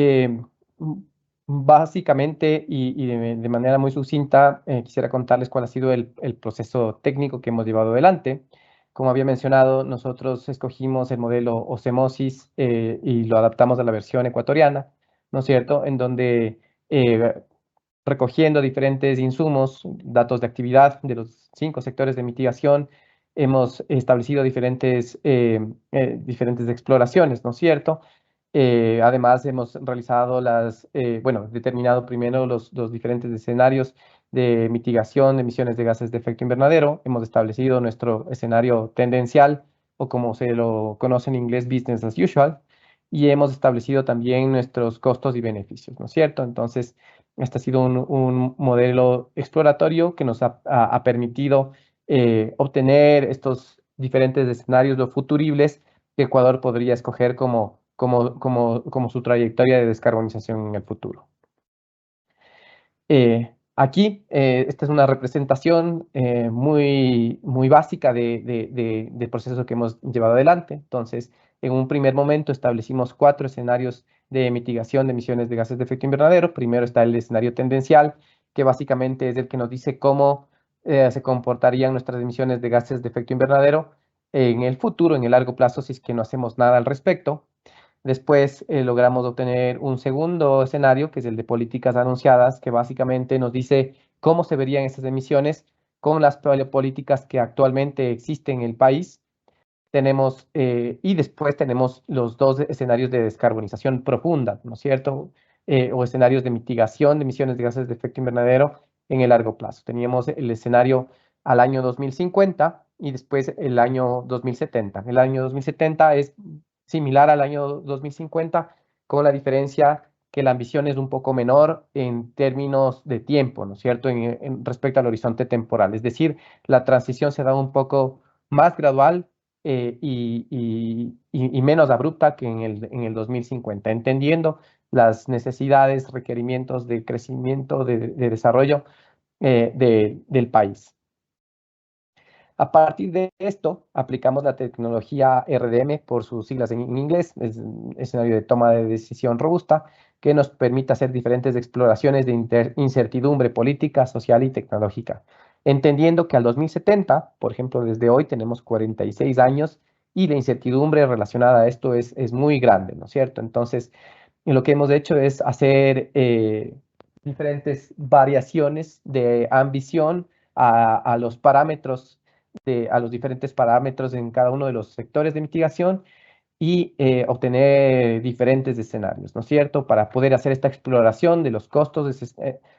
básicamente y de manera muy sucinta quisiera contarles cuál ha sido el proceso técnico que hemos llevado adelante. Como había mencionado, nosotros escogimos el modelo Osmosis y lo adaptamos a la versión ecuatoriana, ¿no es cierto? En donde recogiendo diferentes insumos, datos de actividad de los 5 sectores de mitigación, hemos establecido diferentes exploraciones, ¿no es cierto? Además, hemos realizado determinado primero los diferentes escenarios de mitigación de emisiones de gases de efecto invernadero. Hemos establecido nuestro escenario tendencial, o como se lo conoce en inglés, business as usual, y hemos establecido también nuestros costos y beneficios, ¿no es cierto? Entonces, este ha sido un modelo exploratorio que nos ha permitido obtener estos diferentes escenarios lo futuribles que Ecuador podría escoger como su trayectoria de descarbonización en el futuro. Aquí, esta es una representación muy básica del proceso que hemos llevado adelante. Entonces, en un primer momento establecimos 4 escenarios de mitigación de emisiones de gases de efecto invernadero. Primero está el escenario tendencial, que básicamente es el que nos dice cómo se comportarían nuestras emisiones de gases de efecto invernadero en el futuro, en el largo plazo, si es que no hacemos nada al respecto. Después logramos obtener un segundo escenario, que es el de políticas anunciadas, que básicamente nos dice cómo se verían esas emisiones con las políticas que actualmente existen en el país. Y después tenemos los 2 escenarios de descarbonización profunda, ¿no es cierto? O escenarios de mitigación de emisiones de gases de efecto invernadero en el largo plazo. Teníamos el escenario al año 2050 y después el año 2070. El año 2070 es similar al año 2050, con la diferencia que la ambición es un poco menor en términos de tiempo, ¿no es cierto?, respecto al horizonte temporal. Es decir, la transición se da un poco más gradual y menos abrupta que en el 2050, entendiendo las necesidades, requerimientos de crecimiento, de desarrollo del país. A partir de esto, aplicamos la tecnología RDM, por sus siglas en inglés, es un escenario de toma de decisión robusta, que nos permite hacer diferentes exploraciones de incertidumbre política, social y tecnológica. Entendiendo que al 2070, por ejemplo, desde hoy tenemos 46 años y la incertidumbre relacionada a esto es muy grande, ¿no es cierto? Entonces, lo que hemos hecho es hacer diferentes variaciones de ambición a los parámetros a los diferentes parámetros en cada uno de los sectores de mitigación y obtener diferentes escenarios, ¿no es cierto?, para poder hacer esta exploración de los costos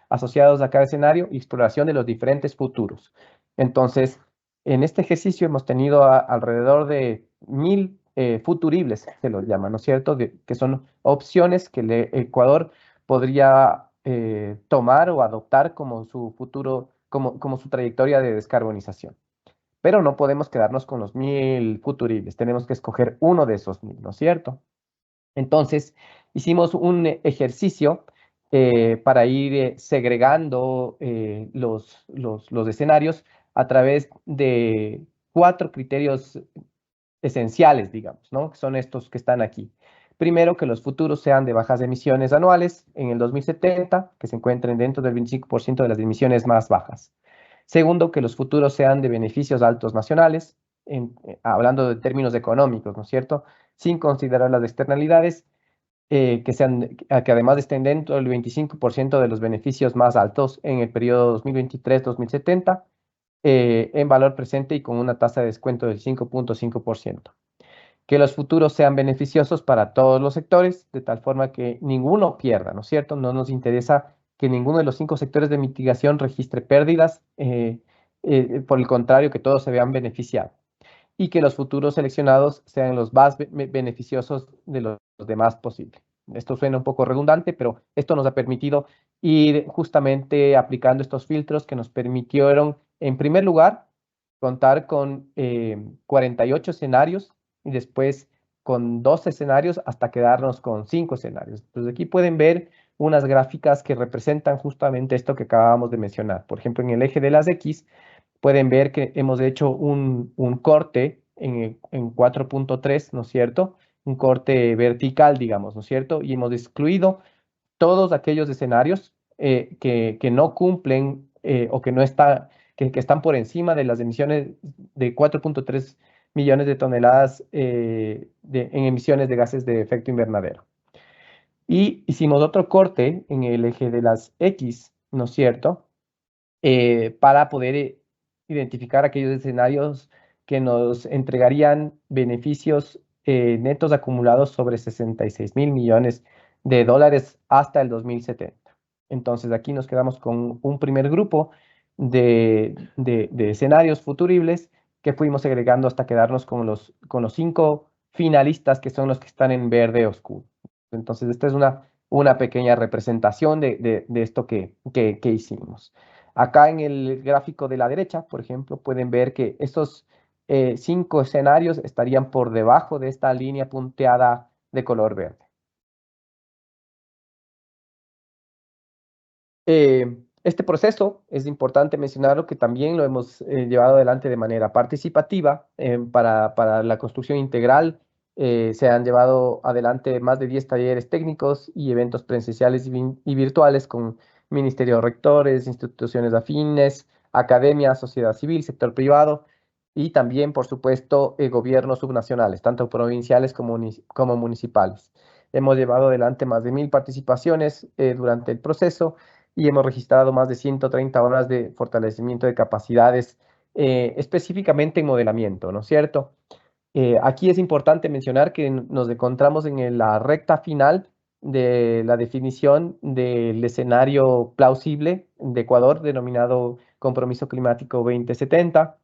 asociados a cada escenario y exploración de los diferentes futuros. Entonces, en este ejercicio hemos tenido alrededor de 1000 futuribles, se los llama, ¿no es cierto?, que son opciones que el Ecuador podría tomar o adoptar como su futuro, como su trayectoria de descarbonización. Pero no podemos quedarnos con los 1000 futuribles, tenemos que escoger uno de esos 1000, ¿no es cierto? Entonces, hicimos un ejercicio para ir segregando los escenarios a través de 4 criterios esenciales, digamos, ¿no? Que son estos que están aquí. Primero, que los futuros sean de bajas emisiones anuales en el 2070, que se encuentren dentro del 25% de las emisiones más bajas. Segundo, que los futuros sean de beneficios altos nacionales, hablando de términos económicos, ¿no es cierto? Sin considerar las externalidades, que además estén dentro del 25% de los beneficios más altos en el periodo 2023-2070, en valor presente y con una tasa de descuento del 5.5%. Que los futuros sean beneficiosos para todos los sectores, de tal forma que ninguno pierda, ¿no es cierto? No nos interesa que ninguno de los 5 sectores de mitigación registre pérdidas, por el contrario, que todos se vean beneficiados. Y que los futuros seleccionados sean los más beneficiosos de los demás posible. Esto suena un poco redundante, pero esto nos ha permitido ir justamente aplicando estos filtros que nos permitieron, en primer lugar, contar con 48 escenarios y después con 2 escenarios hasta quedarnos con 5 escenarios. Entonces aquí pueden ver unas gráficas que representan justamente esto que acabamos de mencionar. Por ejemplo, en el eje de las X, pueden ver que hemos hecho un corte en 4.3, ¿no es cierto? Un corte vertical, digamos, ¿no es cierto? Y hemos excluido todos aquellos escenarios que no cumplen o que no que están por encima de las emisiones de 4.3 millones de toneladas en emisiones de gases de efecto invernadero. Y hicimos otro corte en el eje de las X, ¿no es cierto? Para poder identificar aquellos escenarios que nos entregarían beneficios netos acumulados sobre 66.000 millones de dólares hasta el 2070. Entonces aquí nos quedamos con un primer grupo de escenarios futuribles que fuimos segregando hasta quedarnos con los 5 finalistas, que son los que están en verde oscuro. Entonces esta es una pequeña representación de esto que hicimos. Acá en el gráfico de la derecha, por ejemplo, pueden ver que estos 5 escenarios estarían por debajo de esta línea punteada de color verde. Este proceso, es importante mencionarlo, que también lo hemos llevado adelante de manera participativa. Para la construcción integral se han llevado adelante más de 10 talleres técnicos y eventos presenciales y virtuales con ministerios rectores, instituciones afines, academia, sociedad civil, sector privado y también, por supuesto, gobiernos subnacionales, tanto provinciales como municipales. Hemos llevado adelante más de 1000 participaciones durante el proceso y hemos registrado más de 130 horas de fortalecimiento de capacidades, específicamente en modelamiento, ¿no es cierto? Aquí es importante mencionar que nos encontramos en la recta final de la definición del escenario plausible de Ecuador, denominado Compromiso Climático 2070,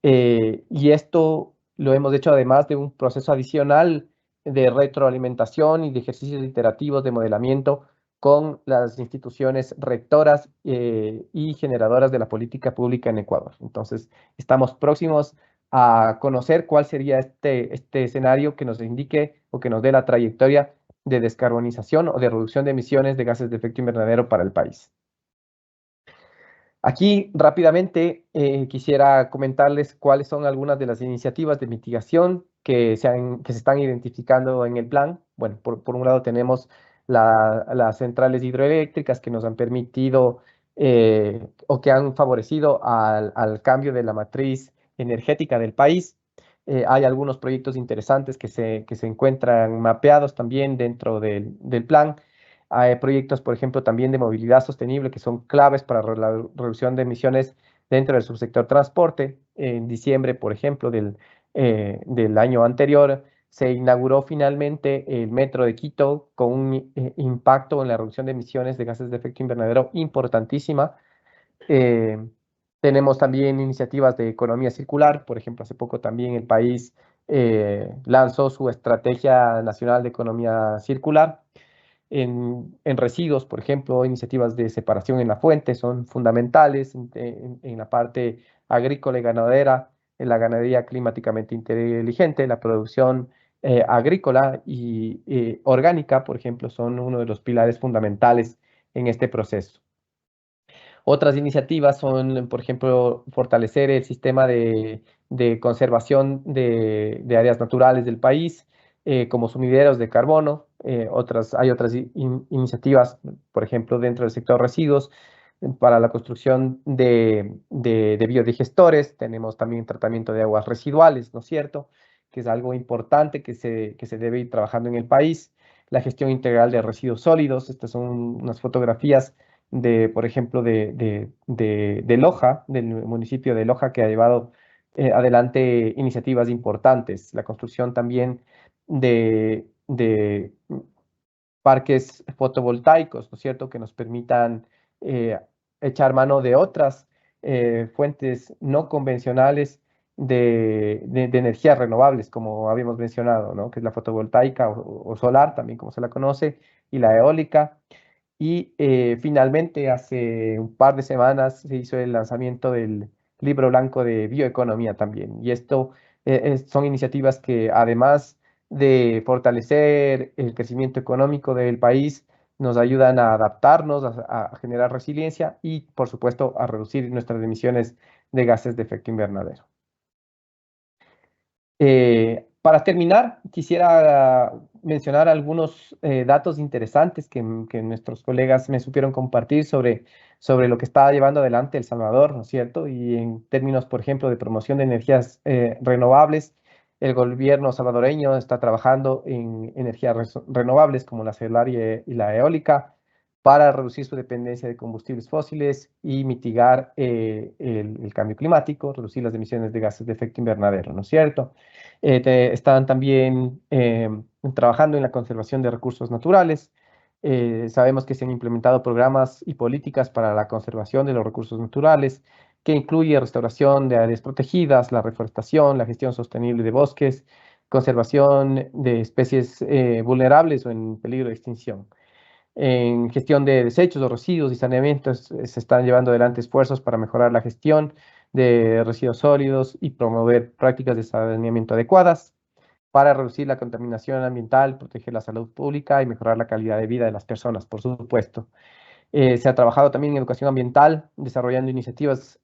y esto lo hemos hecho además de un proceso adicional de retroalimentación y de ejercicios iterativos de modelamiento con las instituciones rectoras y generadoras de la política pública en Ecuador. Entonces, estamos próximos a conocer cuál sería este escenario que nos indique o que nos dé la trayectoria de descarbonización o de reducción de emisiones de gases de efecto invernadero para el país. Aquí rápidamente quisiera comentarles cuáles son algunas de las iniciativas de mitigación que se están identificando en el plan. Bueno, por un lado tenemos las centrales hidroeléctricas que nos han permitido o que han favorecido al cambio de la matriz energética del país. Hay algunos proyectos interesantes que se encuentran mapeados también dentro del plan. Hay proyectos, por ejemplo, también de movilidad sostenible que son claves para la reducción de emisiones dentro del subsector transporte. En diciembre, por ejemplo, del año anterior, se inauguró finalmente el Metro de Quito con un impacto en la reducción de emisiones de gases de efecto invernadero importantísima. Tenemos también iniciativas de economía circular. Por ejemplo, hace poco también el país lanzó su Estrategia Nacional de Economía Circular. en residuos, por ejemplo, iniciativas de separación en la fuente son fundamentales en la parte agrícola y ganadera, en la ganadería climáticamente inteligente, la producción agrícola y orgánica, por ejemplo, son uno de los pilares fundamentales en este proceso. Otras iniciativas son, por ejemplo, fortalecer el sistema de conservación de áreas naturales del país, como sumideros de carbono. Hay otras iniciativas, por ejemplo, dentro del sector residuos, para la construcción de biodigestores. Tenemos también tratamiento de aguas residuales, ¿no es cierto?, que es algo importante que se debe ir trabajando en el país. La gestión integral de residuos sólidos. Estas son unas fotografías por ejemplo, de Loja, del municipio de Loja, que ha llevado adelante iniciativas importantes. La construcción también de parques fotovoltaicos, ¿no es cierto?, que nos permitan echar mano de otras fuentes no convencionales de energías renovables, como habíamos mencionado, ¿no?, que es la fotovoltaica o solar, también como se la conoce, y la eólica. Y finalmente, hace un par de semanas se hizo el lanzamiento del libro blanco de bioeconomía también. Y esto son iniciativas que, además de fortalecer el crecimiento económico del país, nos ayudan a adaptarnos, a generar resiliencia y, por supuesto, a reducir nuestras emisiones de gases de efecto invernadero. Para terminar, quisiera mencionar algunos datos interesantes que nuestros colegas me supieron compartir sobre lo que está llevando adelante El Salvador, ¿no es cierto? Y en términos, por ejemplo, de promoción de energías renovables, el gobierno salvadoreño está trabajando en energías renovables como la solar y la eólica para reducir su dependencia de combustibles fósiles y mitigar el cambio climático, reducir las emisiones de gases de efecto invernadero, ¿no es cierto? Están también trabajando en la conservación de recursos naturales. Sabemos que se han implementado programas y políticas para la conservación de los recursos naturales, que incluye restauración de áreas protegidas, la reforestación, la gestión sostenible de bosques, conservación de especies vulnerables o en peligro de extinción. En gestión de desechos, los residuos y saneamientos, se están llevando adelante esfuerzos para mejorar la gestión de residuos sólidos y promover prácticas de saneamiento adecuadas para reducir la contaminación ambiental, proteger la salud pública y mejorar la calidad de vida de las personas, por supuesto. Se ha trabajado también en educación ambiental, desarrollando iniciativas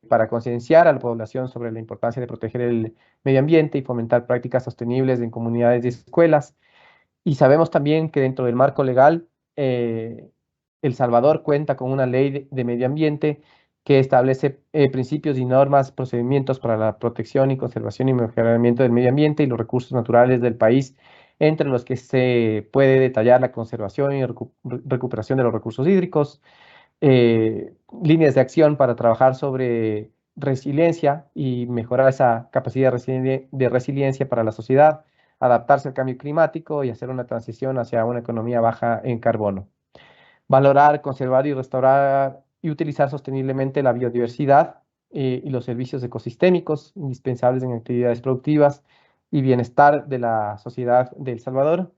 para concienciar a la población sobre la importancia de proteger el medio ambiente y fomentar prácticas sostenibles en comunidades y escuelas. Y sabemos también que dentro del marco legal, El Salvador cuenta con una ley de medio ambiente que establece principios y normas, procedimientos para la protección y conservación y mejoramiento del medio ambiente y los recursos naturales del país, entre los que se puede detallar la conservación y recuperación de los recursos hídricos, líneas de acción para trabajar sobre resiliencia y mejorar esa capacidad de resiliencia para la sociedad, adaptarse al cambio climático y hacer una transición hacia una economía baja en carbono. Valorar, conservar y restaurar y utilizar sosteniblemente la biodiversidad y los servicios ecosistémicos indispensables en actividades productivas y bienestar de la sociedad de El Salvador,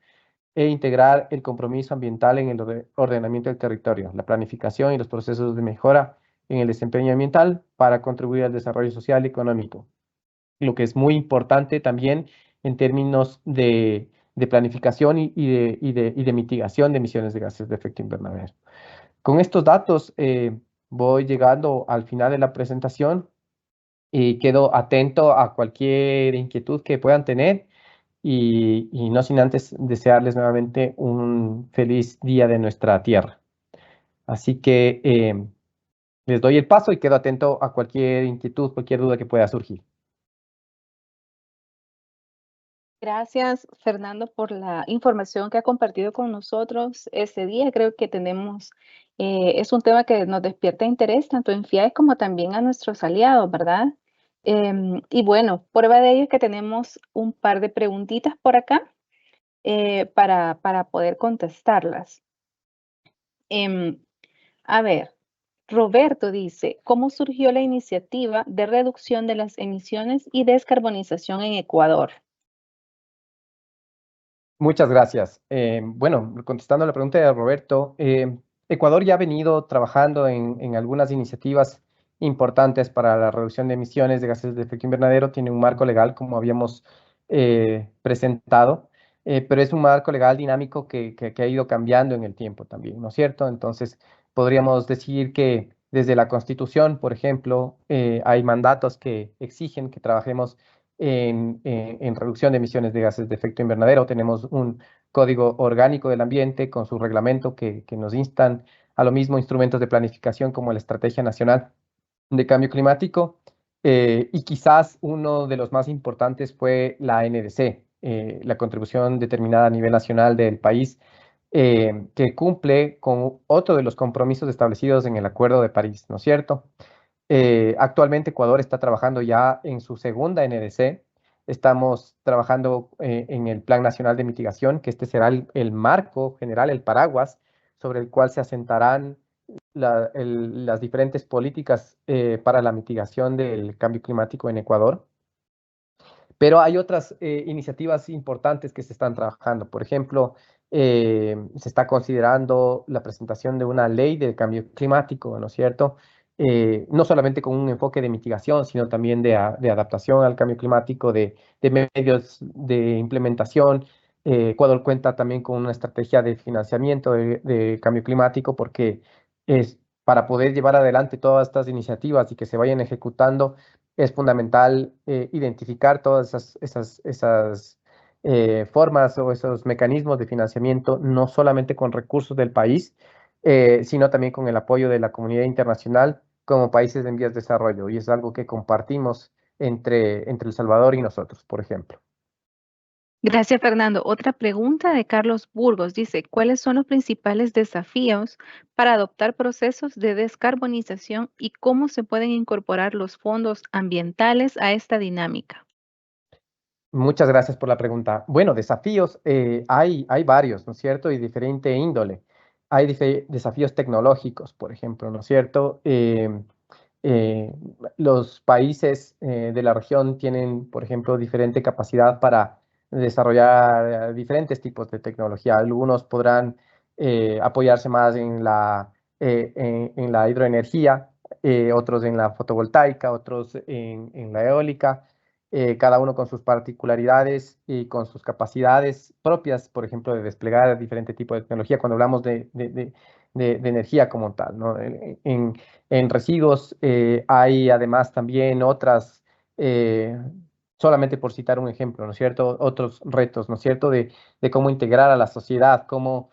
e integrar el compromiso ambiental en el ordenamiento del territorio, la planificación y los procesos de mejora en el desempeño ambiental para contribuir al desarrollo social y económico. Lo que es muy importante también en términos de planificación y de mitigación de emisiones de gases de efecto invernadero. Con estos datos voy llegando al final de la presentación y quedo atento a cualquier inquietud que puedan tener y no sin antes desearles nuevamente un feliz día de nuestra tierra. Así que les doy el paso y quedo atento a cualquier inquietud, cualquier duda que pueda surgir. Gracias, Fernando, por la información que ha compartido con nosotros este día. Creo que es un tema que nos despierta interés tanto en FIAE como también a nuestros aliados, ¿verdad? Y bueno, prueba de ello es que tenemos un par de preguntitas por acá para poder contestarlas. A ver, Roberto dice, ¿cómo surgió la iniciativa de reducción de las emisiones y descarbonización en Ecuador? Muchas gracias. Bueno, contestando a la pregunta de Roberto, Ecuador ya ha venido trabajando en algunas iniciativas importantes para la reducción de emisiones de gases de efecto invernadero. Tiene un marco legal, como habíamos presentado, pero es un marco legal dinámico que ha ido cambiando en el tiempo también, ¿no es cierto? Entonces, podríamos decir que desde la Constitución, por ejemplo, hay mandatos que exigen que trabajemos en reducción de emisiones de gases de efecto invernadero. Tenemos un código orgánico del ambiente con su reglamento que nos instan a lo mismo instrumentos de planificación como la Estrategia Nacional de Cambio Climático. Y quizás uno de los más importantes fue la NDC, la contribución determinada a nivel nacional del país, que cumple con otro de los compromisos establecidos en el Acuerdo de París, ¿no es cierto? Actualmente Ecuador está trabajando ya en su segunda NDC. Estamos trabajando en el Plan Nacional de Mitigación, que este será el marco general, el paraguas, sobre el cual se asentarán las diferentes políticas para la mitigación del cambio climático en Ecuador. Pero hay otras iniciativas importantes que se están trabajando. Por ejemplo, se está considerando la presentación de una ley de cambio climático, ¿no es cierto? No solamente con un enfoque de mitigación, sino también de adaptación al cambio climático, de medios de implementación. Ecuador cuenta también con una estrategia de financiamiento de cambio climático porque es para poder llevar adelante todas estas iniciativas y que se vayan ejecutando es fundamental identificar todas esas formas o esos mecanismos de financiamiento, no solamente con recursos del país, sino también con el apoyo de la comunidad internacional como países en vías de desarrollo. Y es algo que compartimos entre El Salvador y nosotros, por ejemplo. Gracias, Fernando. Otra pregunta de Carlos Burgos dice, ¿cuáles son los principales desafíos para adoptar procesos de descarbonización y cómo se pueden incorporar los fondos ambientales a esta dinámica? Muchas gracias por la pregunta. Bueno, desafíos hay varios, ¿no es cierto? Y diferente índole. Hay desafíos tecnológicos, por ejemplo, ¿no es cierto? Eh, los países de la región tienen, por ejemplo, diferente capacidad para desarrollar diferentes tipos de tecnología. Algunos podrán apoyarse más en la hidroenergía, otros en la fotovoltaica, otros en la eólica, cada uno con sus particularidades y con sus capacidades propias, por ejemplo, de desplegar diferente tipo de tecnología cuando hablamos de energía como tal, ¿no? En residuos hay además también otras, solamente por citar un ejemplo, ¿no es cierto? Otros retos, ¿no es cierto? De cómo integrar a la sociedad, cómo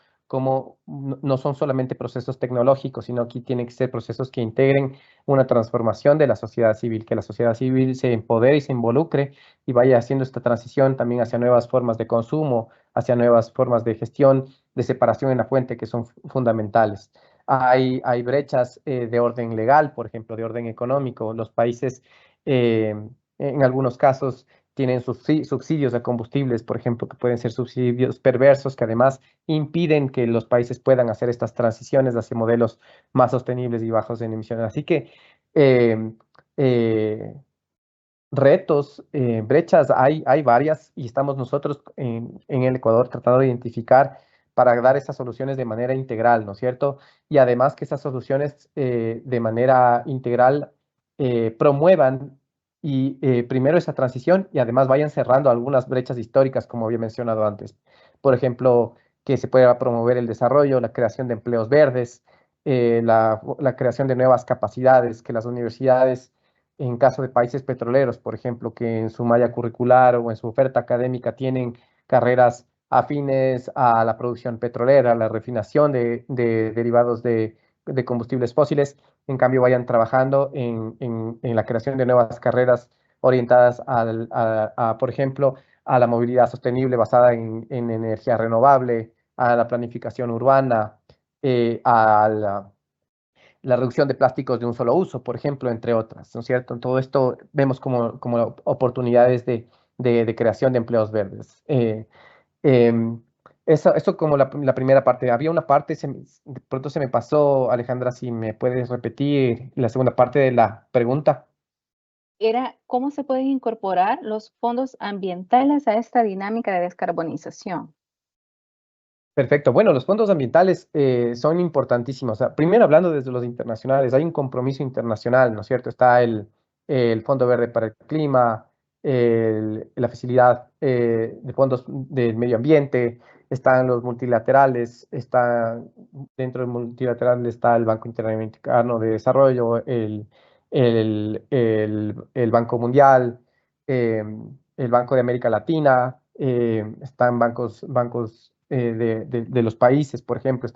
no son solamente procesos tecnológicos, sino que tienen que ser procesos que integren una transformación de la sociedad civil, que la sociedad civil se empodere y se involucre y vaya haciendo esta transición también hacia nuevas formas de consumo, hacia nuevas formas de gestión, de separación en la fuente que son fundamentales. Hay brechas de orden legal, por ejemplo, de orden económico. Los países, en algunos casos, tienen subsidios a combustibles, por ejemplo, que pueden ser subsidios perversos, que además impiden que los países puedan hacer estas transiciones hacia modelos más sostenibles y bajos en emisiones. Así que eh, eh, retos, brechas, hay varias y estamos nosotros en el Ecuador tratando de identificar para dar esas soluciones de manera integral, ¿no es cierto? Y además que esas soluciones de manera integral promuevan y primero esa transición y además vayan cerrando algunas brechas históricas, como había mencionado antes. Por ejemplo, que se pueda promover el desarrollo, la creación de empleos verdes, la creación de nuevas capacidades, que las universidades en caso de países petroleros, por ejemplo, que en su malla curricular o en su oferta académica tienen carreras afines a la producción petrolera, a la refinación de derivados de combustibles fósiles, en cambio vayan trabajando en la creación de nuevas carreras orientadas, por ejemplo, a la movilidad sostenible basada en energía renovable, a la planificación urbana, a la reducción de plásticos de un solo uso, por ejemplo, entre otras, ¿no es cierto? En todo esto vemos como oportunidades de creación de empleos verdes. Em, eso como la primera parte. Había una parte, de pronto se me pasó, Alejandra, si me puedes repetir la segunda parte de la pregunta. Era cómo se pueden incorporar los fondos ambientales a esta dinámica de descarbonización. Perfecto. Bueno, los fondos ambientales son importantísimos. O sea, primero hablando desde los internacionales, hay un compromiso internacional, ¿no es cierto? Está el Fondo Verde para el Clima, la facilidad de fondos del medio ambiente, están los multilaterales, dentro del multilateral está el Banco Interamericano de Desarrollo, el Banco Mundial, eh, el Banco de América Latina, están bancos de los países, por ejemplo,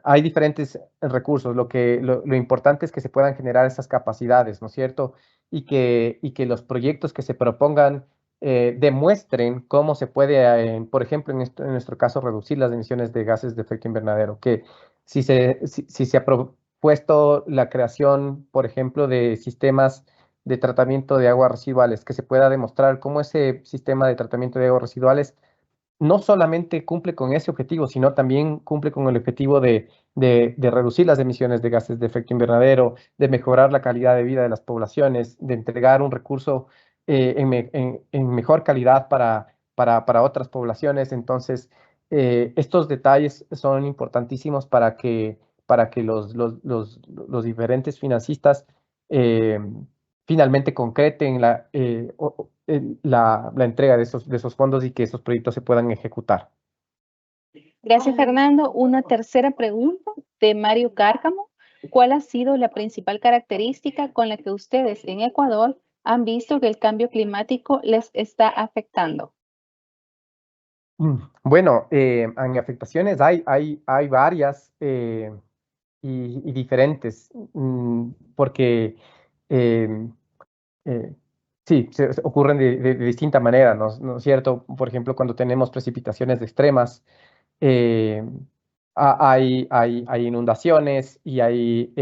hay diferentes recursos. Lo importante es que se puedan generar esas capacidades, ¿no es cierto? Y que los proyectos que se propongan demuestren cómo se puede, por ejemplo, en nuestro caso, reducir las emisiones de gases de efecto invernadero. Que si se ha propuesto la creación, por ejemplo, de sistemas de tratamiento de aguas residuales, que se pueda demostrar cómo ese sistema de tratamiento de aguas residuales no solamente cumple con ese objetivo, sino también cumple con el objetivo de reducir las emisiones de gases de efecto invernadero, de mejorar la calidad de vida de las poblaciones, de entregar un recurso en mejor calidad para otras poblaciones. Entonces, estos detalles son importantísimos para que los diferentes financistas eh, finalmente concreten la entrega de esos fondos y que esos proyectos se puedan ejecutar. Gracias, Fernando. Una tercera pregunta de Mario Cárcamo. ¿Cuál ha sido la principal característica con la que ustedes en Ecuador han visto que el cambio climático les está afectando? Bueno, en afectaciones hay varias y diferentes, porque eh, sí, se ocurren de distinta manera, ¿no es cierto? Por ejemplo, cuando tenemos precipitaciones extremas, eh, hay inundaciones y hay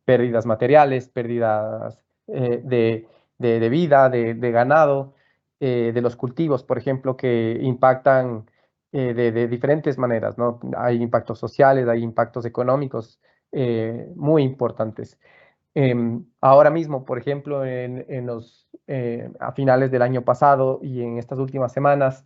pérdidas materiales, pérdidas de vida, de ganado, de los cultivos, por ejemplo, que impactan de diferentes maneras, ¿no? Hay impactos sociales, hay impactos económicos muy importantes. Ahora mismo, por ejemplo, a finales del año pasado y en estas últimas semanas,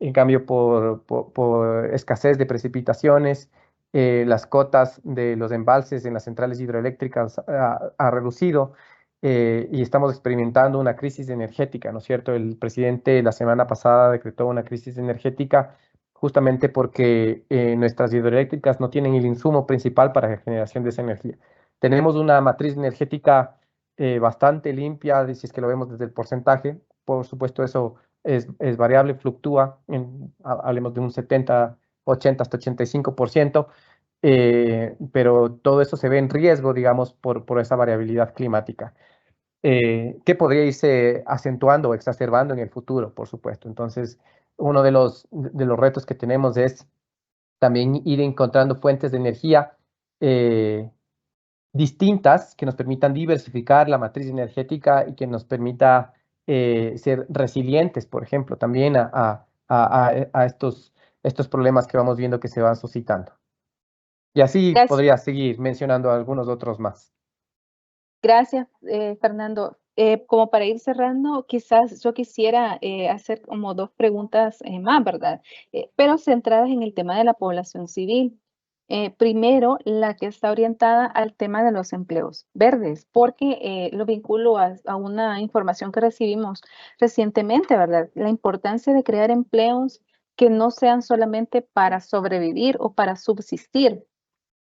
en cambio, por escasez de precipitaciones, las cotas de los embalses en las centrales hidroeléctricas ha reducido y estamos experimentando una crisis energética, ¿no es cierto? El presidente la semana pasada decretó una crisis energética justamente porque nuestras hidroeléctricas no tienen el insumo principal para la generación de esa energía. Tenemos una matriz energética bastante limpia, si es que lo vemos desde el porcentaje. Por supuesto, eso es variable, fluctúa, hablemos de un 70, 80 hasta 85%, pero todo eso se ve en riesgo, digamos, por esa variabilidad climática, que podría irse acentuando o exacerbando en el futuro, por supuesto. Entonces, uno de los retos que tenemos es también ir encontrando fuentes de energía distintas que nos permitan diversificar la matriz energética y que nos permita ser resilientes, por ejemplo, también a estos problemas que vamos viendo que se van suscitando. Y así Gracias. podría seguir mencionando algunos otros más. Gracias, Fernando. Como para ir cerrando, quizás yo quisiera hacer como dos preguntas más, ¿verdad? Pero centradas en el tema de la población civil. Primero, la que está orientada al tema de los empleos verdes, porque lo vinculo a una información que recibimos recientemente, ¿verdad? La importancia de crear empleos que no sean solamente para sobrevivir o para subsistir,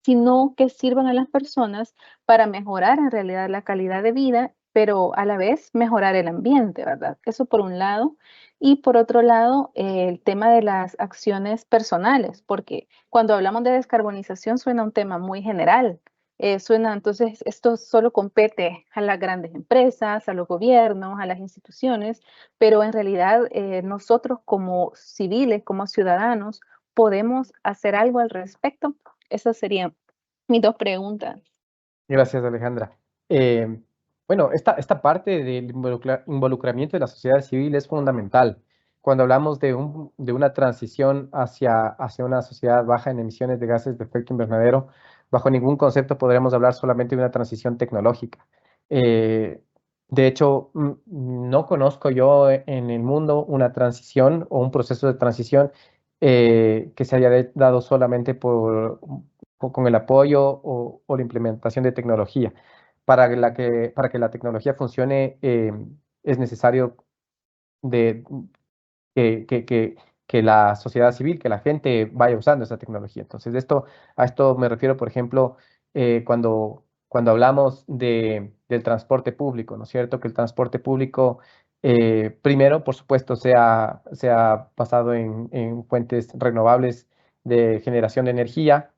sino que sirvan a las personas para mejorar en realidad la calidad de vida, pero a la vez mejorar el ambiente, ¿verdad? Eso por un lado. Y por otro lado, el tema de las acciones personales, porque cuando hablamos de descarbonización suena un tema muy general. Entonces, esto solo compete a las grandes empresas, a los gobiernos, a las instituciones, pero en realidad nosotros como civiles, como ciudadanos, podemos hacer algo al respecto. Esas serían mis dos preguntas. Gracias, Alejandra. Bueno, esta parte del involucramiento de la sociedad civil es fundamental. Cuando hablamos de una transición hacia una sociedad baja en emisiones de gases de efecto invernadero, bajo ningún concepto podremos hablar solamente de una transición tecnológica. De hecho, no conozco yo en el mundo una transición o un proceso de transición que se haya dado solamente con el apoyo o la implementación de tecnología. Para que la tecnología funcione, es necesario de, que la sociedad civil, que la gente vaya usando esa tecnología. Entonces, a esto me refiero, por ejemplo, cuando hablamos del transporte público, ¿no es cierto? Que el transporte público, primero, por supuesto, sea basado en fuentes renovables de generación de energía,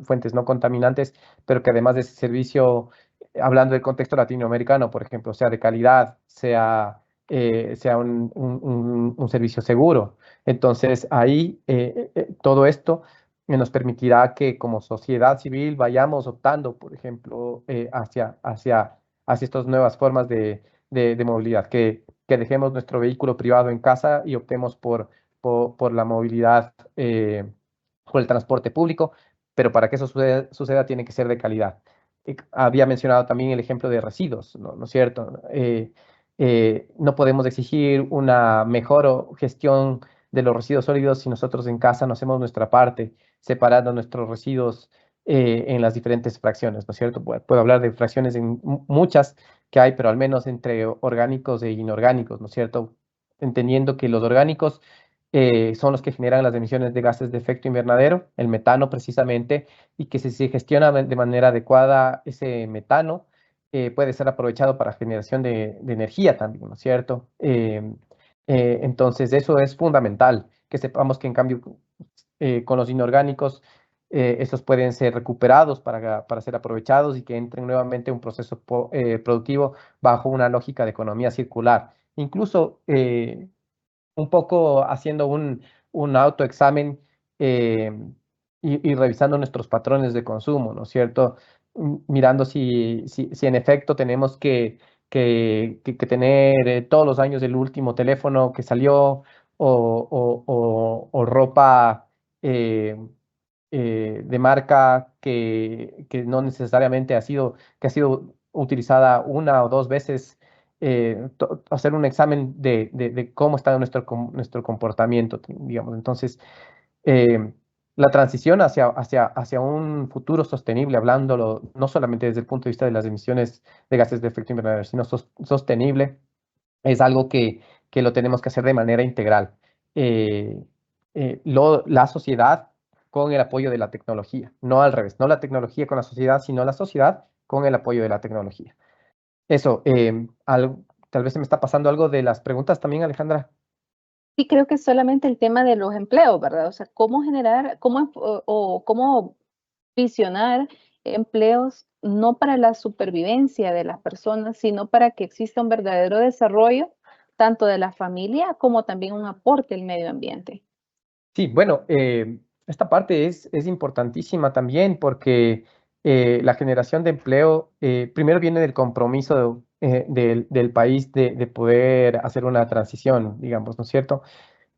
fuentes no contaminantes, pero que además de ese servicio, hablando del contexto latinoamericano, por ejemplo, sea de calidad, sea un servicio seguro. Entonces, ahí todo esto nos permitirá que como sociedad civil vayamos optando, por ejemplo, hacia estas nuevas formas de movilidad, que dejemos nuestro vehículo privado en casa y optemos por la movilidad, por el transporte público, pero para que eso suceda tiene que ser de calidad. Había mencionado también el ejemplo de residuos, ¿no es cierto? No podemos exigir una mejor gestión de los residuos sólidos si nosotros en casa no hacemos nuestra parte, separando nuestros residuos en las diferentes fracciones, ¿no es cierto? Puedo hablar de fracciones en muchas que hay, pero al menos entre orgánicos e inorgánicos, ¿no es cierto? Entendiendo que los orgánicos son los que generan las emisiones de gases de efecto invernadero, el metano precisamente, y que si se gestiona de manera adecuada ese metano, puede ser aprovechado para generación de energía también, ¿no es cierto? Entonces, eso es fundamental, que sepamos que en cambio con los inorgánicos, estos pueden ser recuperados para ser aprovechados y que entren nuevamente en un proceso productivo bajo una lógica de economía circular. Incluso un poco haciendo un autoexamen eh, y revisando nuestros patrones de consumo, ¿no es cierto? Mirando si en efecto tenemos que tener todos los años el último teléfono que salió o ropa de marca que no necesariamente que ha sido utilizada una o dos veces, hacer un examen de cómo está nuestro comportamiento, digamos. Entonces, la transición hacia un futuro sostenible, hablándolo no solamente desde el punto de vista de las emisiones de gases de efecto invernadero, sino sostenible, es algo que lo tenemos que hacer de manera integral. La sociedad con el apoyo de la tecnología, no al revés, no la tecnología con la sociedad, sino la sociedad con el apoyo de la tecnología. Eso, tal vez se me está pasando algo de las preguntas también, Alejandra. Sí, creo que es solamente el tema de los empleos, ¿verdad? O sea, cómo generar, cómo visionar empleos no para la supervivencia de las personas, sino para que exista un verdadero desarrollo tanto de la familia como también un aporte al medio ambiente. Sí, bueno, esta parte es importantísima también porque la generación de empleo primero viene del compromiso del país de poder hacer una transición, digamos, ¿no es cierto?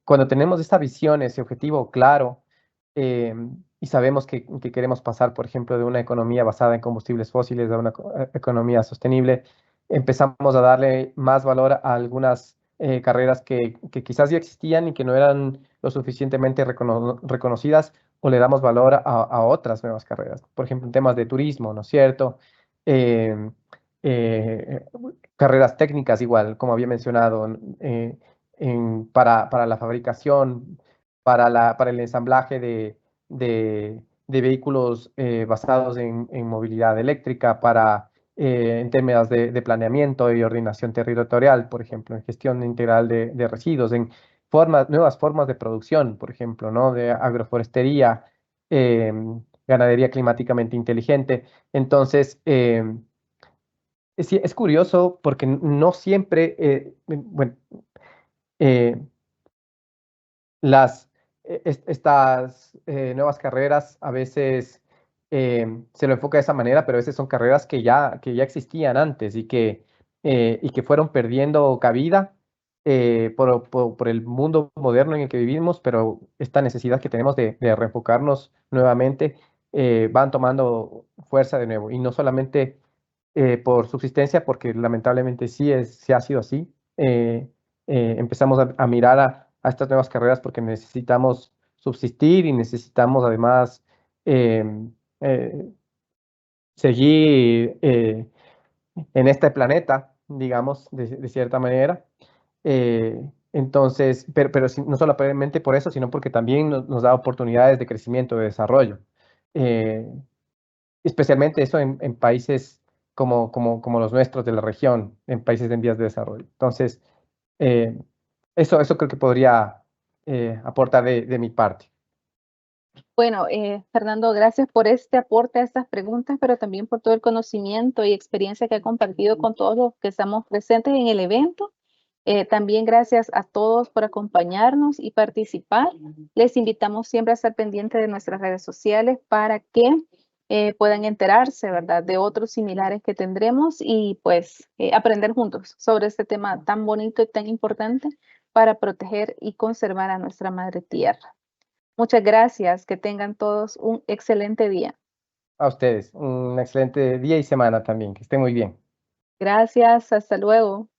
Cuando tenemos esta visión, ese objetivo claro, y sabemos que queremos pasar, por ejemplo, de una economía basada en combustibles fósiles a una economía sostenible, empezamos a darle más valor a algunas carreras que quizás ya existían y que no eran lo suficientemente reconocidas, o le damos valor a otras nuevas carreras. Por ejemplo, en temas de turismo, ¿no es cierto? Eh, eh, Carreras técnicas igual, como había mencionado, para la fabricación, para el ensamblaje de vehículos basados en movilidad eléctrica, en temas de planeamiento y ordenación territorial, por ejemplo, en gestión integral de residuos, en nuevas formas de producción, por ejemplo, ¿no? De agroforestería, ganadería climáticamente inteligente. Entonces, sí, es curioso porque no siempre, bueno, eh, estas nuevas carreras a veces se lo enfoca de esa manera, pero a veces son carreras que ya existían antes y que fueron perdiendo cabida por el mundo moderno en el que vivimos, pero esta necesidad que tenemos de reenfocarnos nuevamente van tomando fuerza de nuevo. Y no solamente por subsistencia, porque lamentablemente sí ha sido así. Empezamos a mirar a estas nuevas carreras porque necesitamos subsistir y necesitamos además seguir en este planeta, digamos, de cierta manera. Entonces, pero no solamente por eso, sino porque también nos da oportunidades de crecimiento, de desarrollo. Especialmente eso en países como los nuestros de la región, en países en vías de desarrollo. Entonces, eso creo que podría aportar de mi parte. Bueno, Fernando, gracias por este aporte a estas preguntas, pero también por todo el conocimiento y experiencia que ha compartido con todos los que estamos presentes en el evento. También gracias a todos por acompañarnos y participar. Les invitamos siempre a estar pendientes de nuestras redes sociales para que puedan enterarse, ¿verdad?, de otros similares que tendremos y pues aprender juntos sobre este tema tan bonito y tan importante para proteger y conservar a nuestra madre tierra. Muchas gracias, que tengan todos un excelente día. A ustedes, un excelente día y semana también, que estén muy bien. Gracias, hasta luego.